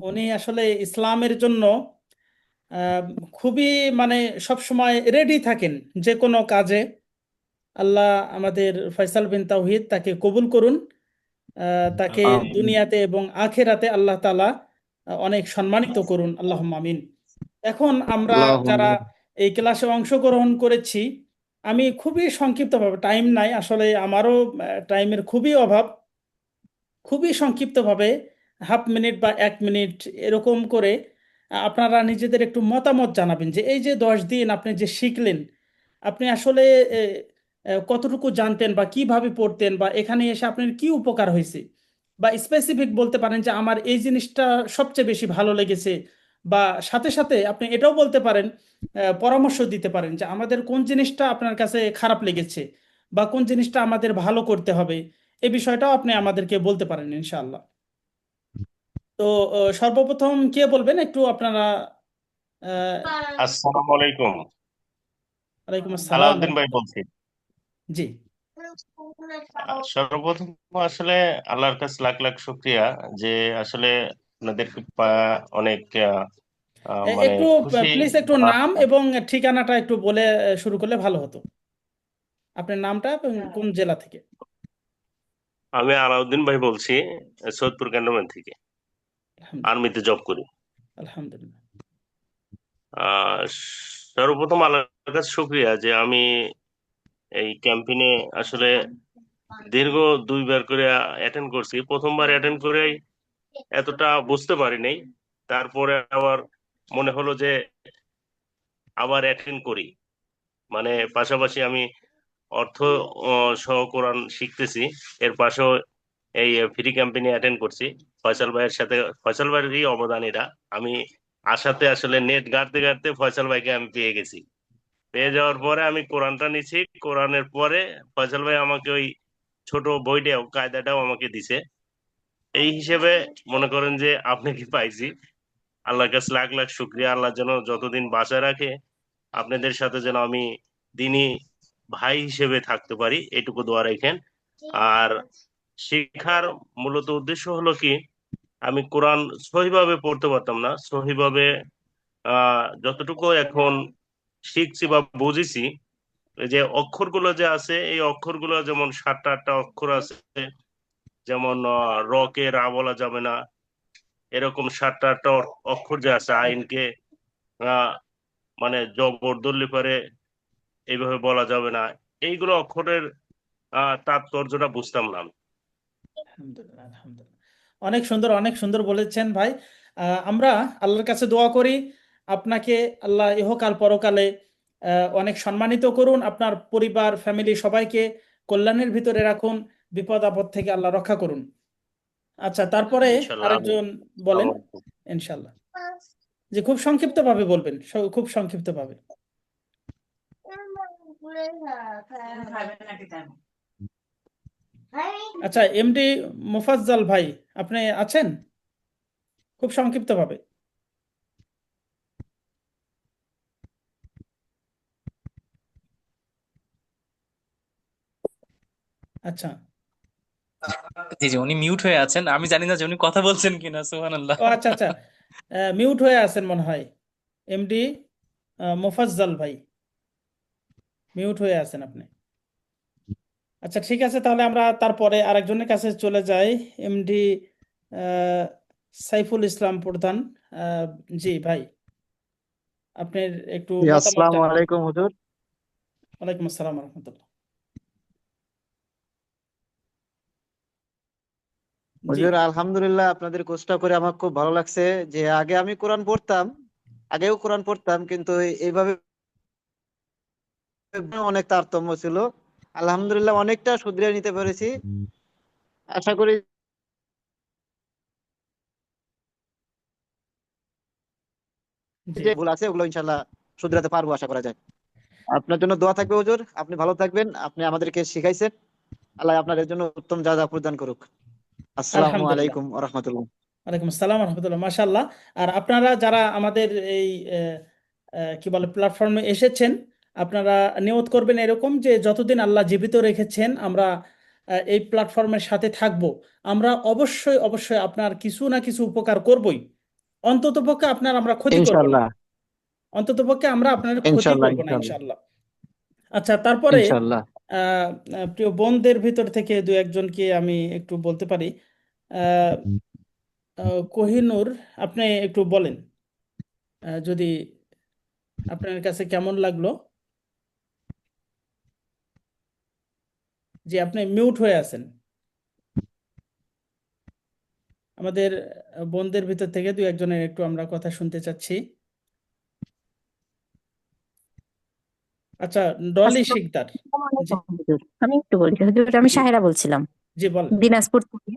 উনি আসলে ইসলামের জন্য আহ, খুবই মানে সব সময় রেডি থাকেন যে কোনো কাজে। আল্লাহ আমাদের ফয়সাল বিন তাওহিদ তাকে কবুল করুন, তাকে আমিন। দুনিয়াতে এবং আখেরাতে আল্লাহ তাআলা অনেক সম্মানিত করুন, আল্লাহুম্মা আমিন। এখন আমরা যারা এই ক্লাসে অংশগ্রহণ করেছি, আমি খুবই সংক্ষিপ্তভাবে, টাইম নাই আসলে, আমারও টাইমের খুবই অভাব, খুবই সংক্ষিপ্তভাবে হাফ মিনিট বা 1 মিনিট এরকম করে আপনারা নিজেদের একটু মতামত জানাবেন যে এই যে 10 দিন আপনি যে শিখলেন, আপনি আসলে এ, কতটুকু জানতেন বা কিভাবে পড়তেন, বা এখানে এসে আপনার কি উপকার হয়েছে, বা স্পেসিফিক বলতে পারেন যে আমার এই জিনিসটা সবচেয়ে বেশি ভালো লেগেছে, বা সাথে সাথে আপনি এটাও বলতে পারেন, পরামর্শ দিতে পারেন যে আমাদের কোন জিনিসটা আপনার কাছে খারাপ লেগেছে বা কোন জিনিসটা আমাদের ভালো করতে হবে, এই বিষয়টাও আপনি আমাদেরকে বলতে পারেন ইনশাআল্লাহ। তো সর্বপ্রথম কে বলবেন একটু আপনারা? আসসালামু আলাইকুম, ওয়ালাইকুম আসসালাম। আলাউদ্দিন ভাই বলছি। জি, সর্বপ্রথম আসলে আল্লাহর কাছে লাখ লাখ শুক্রিয়া যে আসলে আপনাদেরকে অনেক মানে একটু খুশি। প্লিজ একটু নাম এবং ঠিকানাটা একটু বলে শুরু করলে ভালো হতো। আপনার নামটা এবং কোন জেলা থেকে? আমি আলাউদ্দিন ভাই বলছি, সৈয়দপুর ক্যান্টনমেন্ট থেকে, আলহামদুলিল্লাহ, আর্মিতে জব করি। আলহামদুলিল্লাহ। আহ সর্বপ্রথম আল্লাহর কাছে শুক্রিয়া যে আমি এই ক্যাম্পেইনে আসলে দীর্ঘ 2বার করে অ্যাটেন্ড করছি। প্রথমবার অ্যাটেন্ড করে এতটা বুঝতে পারি নাই, তারপরে আবার মনে হলো যে আবার অ্যাটেন্ড করি। মানে পাশাপাশি আমি অর্থ সহ কোরআন শিখতেছি, এর পাশেও এই ফ্রি ক্যাম্পেইনে অ্যাটেন্ড করছি। ফয়সাল ভাইয়ের সাথে, ফয়সাল ভাইয়েরই অবদান এটা। আমি আসাতে আসলে নেট ঘাঁটতে ঘাঁটতে ফয়সাল ভাইকে আমি পেয়ে গেছি। পেয়ে যাওয়ার পরে আমি কোরআনটা নিছি। কোরআনের পরে ফয়সাল ভাই আমাকে ওই ছোট বইটাও কায়দাটাও আমাকে দিছে। এই হিসেবে মনে করেন যে আপনাকে পাইছি। আল্লাহর কাছে লাখ লাখ শুক্রিয়া। আল্লাহ যেন যতদিন বাঁচায় রাখে আপনাদের সাথে যেন আমি দিনই ভাই হিসেবে থাকতে পারি, এটুকু দোয়া রাখেন। আর শিক্ষার মূলত উদ্দেশ্য হলো কি, আমি কোরআন সহিভাবে পড়তে পারতাম না। সহিভাবে যতটুকু এখন শিখছি বা বুঝেছি, এই যে অক্ষরগুলো যে আছে, এই অক্ষরগুলো যেমন 7টা 8টা অক্ষর আছে, যেমন র কে রা বলা যাবে না, এরকম 7টা 8টা অক্ষর যে আছে, আইনকে আহ মানে জবরদস্তি করে এইভাবে বলা যাবে না, এইগুলো অক্ষরের তাৎপর্যটা বুঝতাম না আমি। আলহামদুলিল্লাহ, আলহামদুলিল্লাহ। অনেক সুন্দর, অনেক সুন্দর বলেছেন ভাই। আমরা আল্লাহর কাছে দোয়া করি আপনাকে আল্লাহ ইহকাল পরকালে অনেক সম্মানিত করুন, আপনার পরিবার ফ্যামিলি সবাইকে কল্যাণের ভিতরে রাখুন, বিপদ আপদ থেকে আল্লাহ রক্ষা করুন। আচ্ছা, তারপরে ইনশাল্লাহ আমি আরেকজন বলেন ইনশাল্লাহ। যে খুব সংক্ষিপ্ত ভাবে বলবেন, খুব সংক্ষিপ্ত ভাবে। আচ্ছা, এমডি মোফাজ্জল ভাই, আপনি আছেন? খুব সংক্ষিপ্ত ভাবে। আচ্ছা, জি জি, উনি মিউট হয়ে আছেন, আমি জানি না যে উনি কথা বলছেন কিনা। সুবহানাল্লাহ। ও আচ্ছা আচ্ছা, মিউট হয়ে আছেন মনে হয়। এমডি মোফাজ্জল ভাই, মিউট হয়ে আছেন আপনি। আচ্ছা, ঠিক আছে, তাহলে আমরা তারপরে আরেকজনের কাছে চলে যাই। এমডি সাইফুল ইসলাম প্রধান। আহ, জি ভাই, আপনার একটু জি, মতামত আসসালামু জানাবেন। আলাইকুম হুজুর। ওয়ালাইকুম আসসালাম রহমতুল্লাহ। জি হুজুর আলহামদুলিল্লাহ, আপনাদের কোর্সটা করে আমার খুব ভালো লাগছে। যে আগে আমি কোরআন পড়তাম, আগেও কোরআন পড়তাম, কিন্তু এইভাবে অনেক তারতম্য ছিল। আলহামদুলিল্লাহ অনেকটা শুধরে নিতে পেরেছি। আশা করি জি, যে ভুল আছে ওগুলো ইনশাল্লাহ শুধরাতে পারবো, আশা করা যায়। আপনার জন্য দোয়া থাকবে হুজুর, আপনি ভালো থাকবেন, আপনি আমাদেরকে শিখাইছেন। আল্লাহ আপনাদের জন্য উত্তম যা প্রদান করুক। আসসালামু আলহামদুলিল্লাহ। আলাইকুম ওয়া রাহমাতুল্লাহ। ওয়ালাইকুম আসসালাম রহমতুল্লাহ, মাশাআল্লাহ। আর আপনারা যারা আমাদের এই কি বলে প্ল্যাটফর্মে এসেছেন, আপনারা নিয়ত করবেন এরকম যে যতদিন আল্লাহ জীবিত রেখেছেন আমরা এই প্ল্যাটফর্মের সাথে থাকব। আমরা অবশ্যই অবশ্যই আপনার কিছু না কিছু উপকার করবই। অন্ততপক্ষে আপনার আমরা ক্ষতি করব না, ইনশাল্লাহ, অন্ততপক্ষে আমরা আপনার ক্ষতি ইনশাল্লাহ, করব না ইনশাল্লাহ, ইনশাআল্লাহ। আচ্ছা, তারপরে ইনশাল্লাহ। প্রিয় বোনদের ভিতর থেকে দু একজনকে আমি একটু বলতে পারি। আহ, কোহিনূর, আপনি একটু বলেন যদি আপনার কাছে কেমন লাগলো। যে আপনি মিউট হয়ে আছেন। আমাদের বোনদের ভিতর থেকে দু একজনের একটু আমরা কথা শুনতে চাচ্ছি। আচ্ছা, ডলি শিকদার। আসসালামু জি, আলাইকুম হুজুর। আমি একটু বলি হুজুর, আমি জি, সাহেরা বলছিলাম জি বলেন। দিনাজপুর থেকে।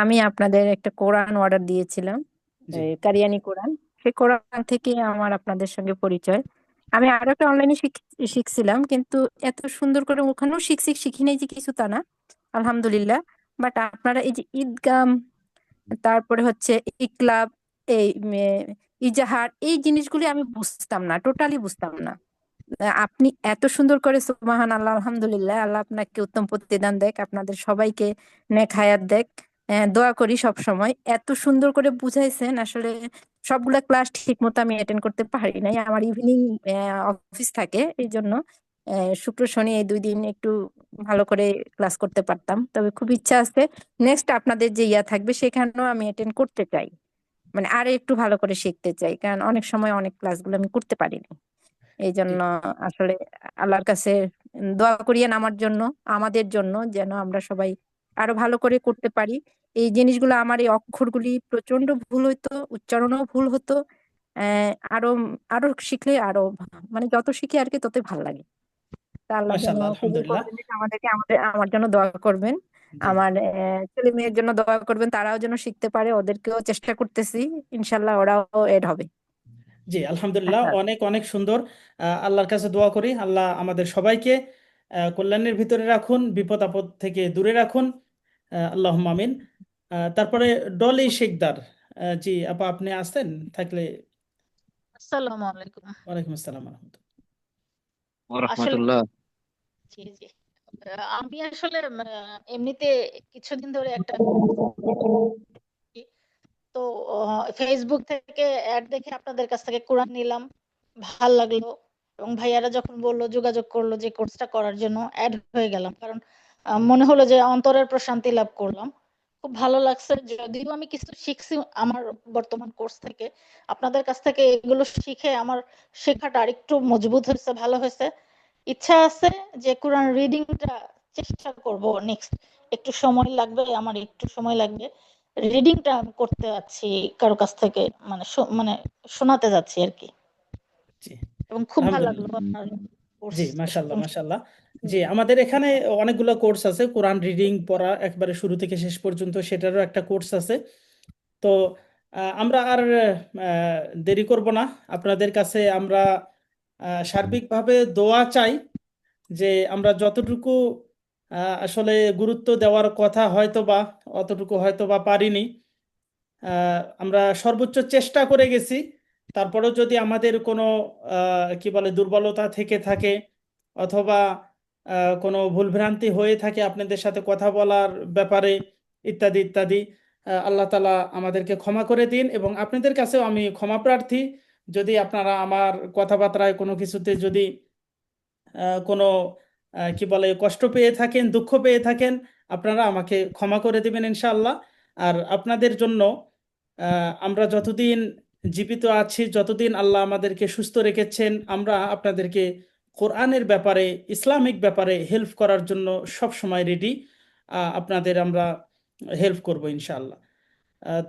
আমি আপনাদের একটা কোরআন অর্ডার দিয়েছিলাম, জি, কারিয়ানি কোরআন। সেই কোরআন থেকে আমার আপনাদের সঙ্গে পরিচয়। আমি আরো একটা অনলাইনে শিখছিলাম, কিন্তু এত সুন্দর করে ওখানেও শিখি নাই যে কিছু তা না, আলহামদুলিল্লাহ। বাট আপনারা এই যে ঈদগাম, তারপরে হচ্ছে ইকলাব, এই ইজাহার, এই জিনিসগুলি আমি বুঝতাম না, টোটালি বুঝতাম না। আপনি এত সুন্দর করে, সুবহান আল্লাহ, আলহামদুলিল্লাহ, আল্লাহ আপনাকে উত্তম প্রতিদান দেখ, আপনাদের সবাইকে নেক হায়াত দেখ। দোয়া করি সব সময়। এত সুন্দর করে বুঝাইছেন, আসলে সবগুলা ক্লাস ঠিক মতো আমি অ্যাটেন্ড করতে পারি নাই, আমার ইভিনিং অফিস থাকে এই জন্য। শুক্র শনি এই 2 দিন একটু ভালো করে ক্লাস করতে পারতাম। তবে খুব ইচ্ছা আছে নেক্সট আপনাদের যে ইয়া থাকবে সেখানেও আমি অ্যাটেন্ড করতে চাই, মানে আরো একটু ভালো করে শিখতে চাই, কারণ অনেক সময় অনেক ক্লাসগুলো আমি করতে পারিনি। এই জি জন্য আসলে আল্লাহর কাছে দোয়া করিয়েন আমার জন্য, আমাদের জন্য, যেন আমরা সবাই আরো ভালো করে করতে পারি। এই জিনিসগুলো, আমার এই অক্ষরগুলি প্রচন্ড ভুল হতো, উচ্চারণও ভুল হতো। আরো আরো শিখলে আরো মানে যত শিখি আর কি ততই ভালো লাগে। তা আল্লাহ যেন মাশাআল্লাহ, কবুল আলহামদুলিল্লাহ। করবেন, এটা আমার জন্য দোয়া করবেন। জি আমার ছেলে মেয়ের জন্য দোয়া করবেন, তারাও যেন শিখতে পারে, ওদেরকেও চেষ্টা করতেছি, ইনশাল্লাহ ওরাও এড হবে। জি আলহামদুলিল্লাহ, আচ্ছা, অনেক অনেক সুন্দর। আল্লাহর কাছে দোয়া করি আল্লাহ আমাদের সবাইকে কল্যাণের ভিতরে রাখুন, বিপদ আপদ থেকে দূরে রাখুন। আল্লাহুম্মা আমিন। তারপরে ডলি শিকদার, জি আপা আপনি আসতেন থাকলে। আসসালামু আলাইকুম। ওয়ালাইকুম আসসালাম রহমতুল্লাহ। আসলে ওরহমতুল্লাহ। জি জি আমি আসলে এমনিতে কিছুদিন ধরে একটা তো ফেসবুক থেকে অ্যাড দেখে আপনাদের কাছ থেকে কোরআন নিলাম, ভাল লাগলো। এবং ভাইয়ারা যখন বললো, যোগাযোগ করলো যে কোর্সটা করার জন্য, অ্যাড হয়ে গেলাম। কারণ মনে হলো যে অন্তরের প্রশান্তি লাভ করলাম, খুব ভালো লাগছে। যদিও আমি কিছু শিখছি আমার বর্তমান কোর্স থেকে, আপনাদের কাছ থেকে এগুলো শিখে আমার শেখাটা আরেকটু মজবুত হয়েছে, ভালো হয়েছে। ইচ্ছা আছে যে কোরআন রিডিংটা চেষ্টা করব নেক্সট। একটু সময় লাগবে, আমার একটু সময় লাগবে। রিডিংটা আমি করতে যাচ্ছি কারো কাছ থেকে, মানে মানে শোনাতে যাচ্ছি আর কি। জি এবং খুব ভালো লাগলো আলহামদুলিল্লাহ। আপনার জি কোর্সটা মাশাল্লাহ শুনে। মাশাল্লাহ। জি আমাদের এখানে অনেকগুলো কোর্স আছে, কোরআন রিডিং পড়া একবারে শুরু থেকে শেষ পর্যন্ত, সেটারও একটা কোর্স আছে। তো আমরা আর দেরি করব না, আপনাদের কাছে আমরা সার্বিকভাবে দোয়া চাই যে আমরা যতটুকু আসলে গুরুত্ব দেওয়ার কথা হয়তো বা অতটুকু হয়তো বা পারিনি। আমরা সর্বোচ্চ চেষ্টা করে গেছি। তারপরেও যদি আমাদের কোনো কি বলে দুর্বলতা থেকে থাকে অথবা কোনো ভুলভ্রান্তি হয়ে থাকে আপনাদের সাথে কথা বলার ব্যাপারে ইত্যাদি ইত্যাদি, আল্লাহ তাআলা আমাদেরকে ক্ষমা করে দিন এবং আপনাদের কাছেও আমি ক্ষমা প্রার্থী। যদি আপনারা আমার কথাবার্তায় কোনো কিছুতে যদি কোনো কি বলে কষ্ট পেয়ে থাকেন, দুঃখ পেয়ে থাকেন, আপনারা আমাকে ক্ষমা করে দিবেন ইনশাআল্লাহ। আর আপনাদের জন্য আমরা যতদিন জীবিত আছি, যতদিন আল্লাহ আমাদেরকে সুস্থ রেখেছেন, আমরা আপনাদেরকে কোরআনের ব্যাপারে, ইসলামিক ব্যাপারে হেল্প করার জন্য সব সময় রেডি। আপনাদের আমরা হেল্প করব ইনশাআল্লাহ।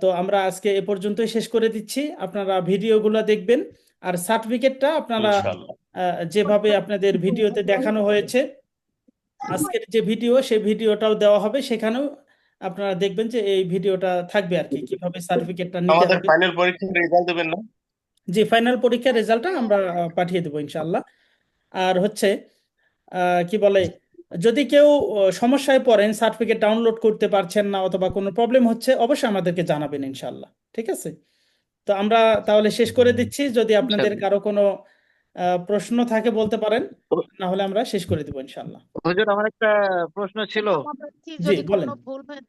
তো আমরা আজকে এ পর্যন্তই শেষ করে দিচ্ছি। আপনারা ভিডিওগুলো দেখবেন আর সার্টিফিকেটটা আপনারা ইনশাআল্লাহ। যেভাবে আপনাদের ভিডিওতে দেখানো হয়েছে, আজকের যে ভিডিও সেই ভিডিওটাও দেওয়া হবে, সেখানেও আপনারা দেখবেন যে এই ভিডিওটা থাকবে আর কি, কিভাবে সার্টিফিকেটটা নিতে আমাদের হবে। ফাইনাল পরীক্ষার রেজাল্ট দেবেন না? যে ফাইনাল পরীক্ষার রেজাল্টটা আমরা পাঠিয়ে দেবো ইনশাআল্লাহ। আর হচ্ছে কি বলে, যদি কেউ সমস্যায় পড়েন, সার্টিফিকেট ডাউনলোড করতে পারছেন না অথবা কোনো প্রবলেম হচ্ছে, অবশ্যই আমাদেরকে জানাবেন ইনশাআল্লাহ। ঠিক আছে, তো আমরা তাহলে শেষ করে দিচ্ছি। যদি আপনাদের ইনশাআল্লাহ। কারো কোনো প্রশ্ন থাকে বলতে পারেন, না হলে আমরা শেষ করে দেবো ইনশাআল্লাহ। হুজুর, আমার একটা প্রশ্ন ছিল। ক্ষমা প্রার্থী জি যদি বলেন। কোনো ভুল হয়।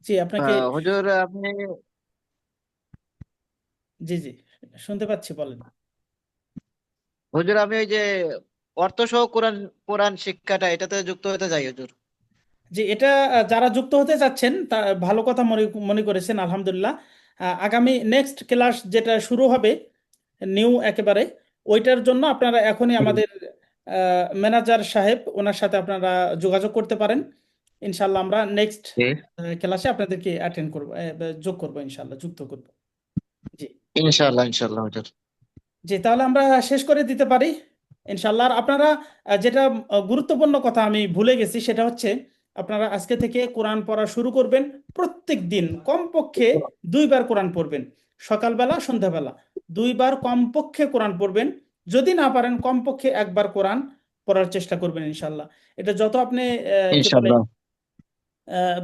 জি আপনাকে, হুজুর আপনি, জি জি শুনতে পাচ্ছি, বলেন। হুজুর আমি ওই যে অর্থ সহ কোরআন কোরআন শিক্ষাটা এটাতে যুক্ত হতে চাই হুজুর। জি এটা যারা যুক্ত হতে চাচ্ছেন তা ভালো কথা মনে মনে করেছেন, আলহামদুলিল্লাহ। আগামী নেক্সট ক্লাস যেটা শুরু হবে, নিউ একেবারে, ওইটার জন্য আপনারা এখনই আমাদের ম্যানেজার সাহেব, ওনার সাথে আপনারা যোগাযোগ করতে পারেন। ইনশাল্লাহ আমরা নেক্সট জি। ক্লাসে আপনাদেরকে অ্যাটেন্ড করবো, যোগ করবো ইনশাল্লাহ, যুক্ত করবো। জি ইনশাআল্লাহ ইনশাআল্লাহ হুজুর। জি তাহলে আমরা শেষ করে দিতে পারি ইনশাল্লাহ। আর আপনারা যেটা গুরুত্বপূর্ণ কথা আমি ভুলে গেছি, সেটা হচ্ছে আপনারা আজকে থেকে কোরআন পড়া শুরু করবেন। প্রত্যেক দিন কমপক্ষে 2বার কোরআন পড়বেন, সকালবেলা সন্ধ্যাবেলা 2বার কমপক্ষে কোরআন পড়বেন। যদি না পারেন কমপক্ষে 1বার কোরআন পড়ার চেষ্টা করবেন ইনশাল্লাহ। এটা যত আপনি কি বলে ইনশাআল্লাহ।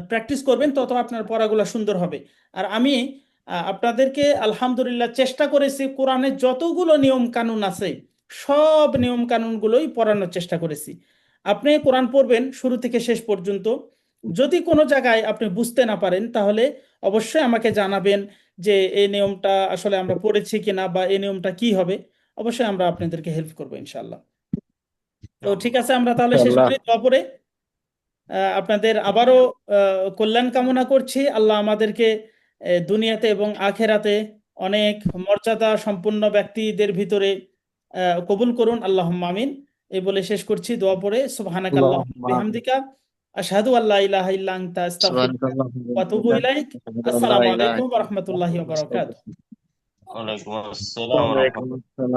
প্র্যাকটিস করবেন, তত আপনার পড়াগুলো সুন্দর হবে। আর আমি আপনাদেরকে আলহামদুলিল্লাহ চেষ্টা করেছি, কোরআনের যতগুলো নিয়ম কানুন আছে সব নিয়ম কানুনগুলোই পড়ানোর চেষ্টা করেছি। আপনি কোরআন পড়বেন শুরু থেকে শেষ পর্যন্ত। যদি কোনো জায়গায় আপনি বুঝতে না পারেন, তাহলে অবশ্যই আমাকে জানাবেন যে এই নিয়মটা আসলে আমরা পড়েছি কিনা বা এই নিয়মটা কি হবে, অবশ্যই আমরা আপনাদেরকে হেল্প করবো ইনশাআল্লাহ। তো ঠিক আছে, আমরা তাহলে শেষ ইনশাআল্লাহ। করি দোয়া পড়ে। আপনাদের আবারও কল্যাণ কামনা করছি। আল্লাহ আমাদেরকে দুনিয়াতে এবং আখেরাতে অনেক মর্যাদা সম্পন্ন ব্যক্তিদের ভিতরে কবুল করুন, আল্লাহুম্মা আমিন। এই বলে শেষ করছি দোয়া পড়ে। সুবহানাকাল্লাহুম্মা আল্লাহুম্মা আমিন। বিহামদিকা আশহাদু আল্লা ইলাহা ইল্লা আনতা আস্তাগফিরুকা সুবহানাকাল্লাহি ওয়া আতুবু ইলাইক। আসসালামু আলাইকুম ওয়া রাহমাতুল্লাহি ওয়া বারাকাতুহু। ওয়ালাইকুম আসসালাম ওয়া ওয়ালাইকুম রাহমাতুল্লাহ। আসসালাম।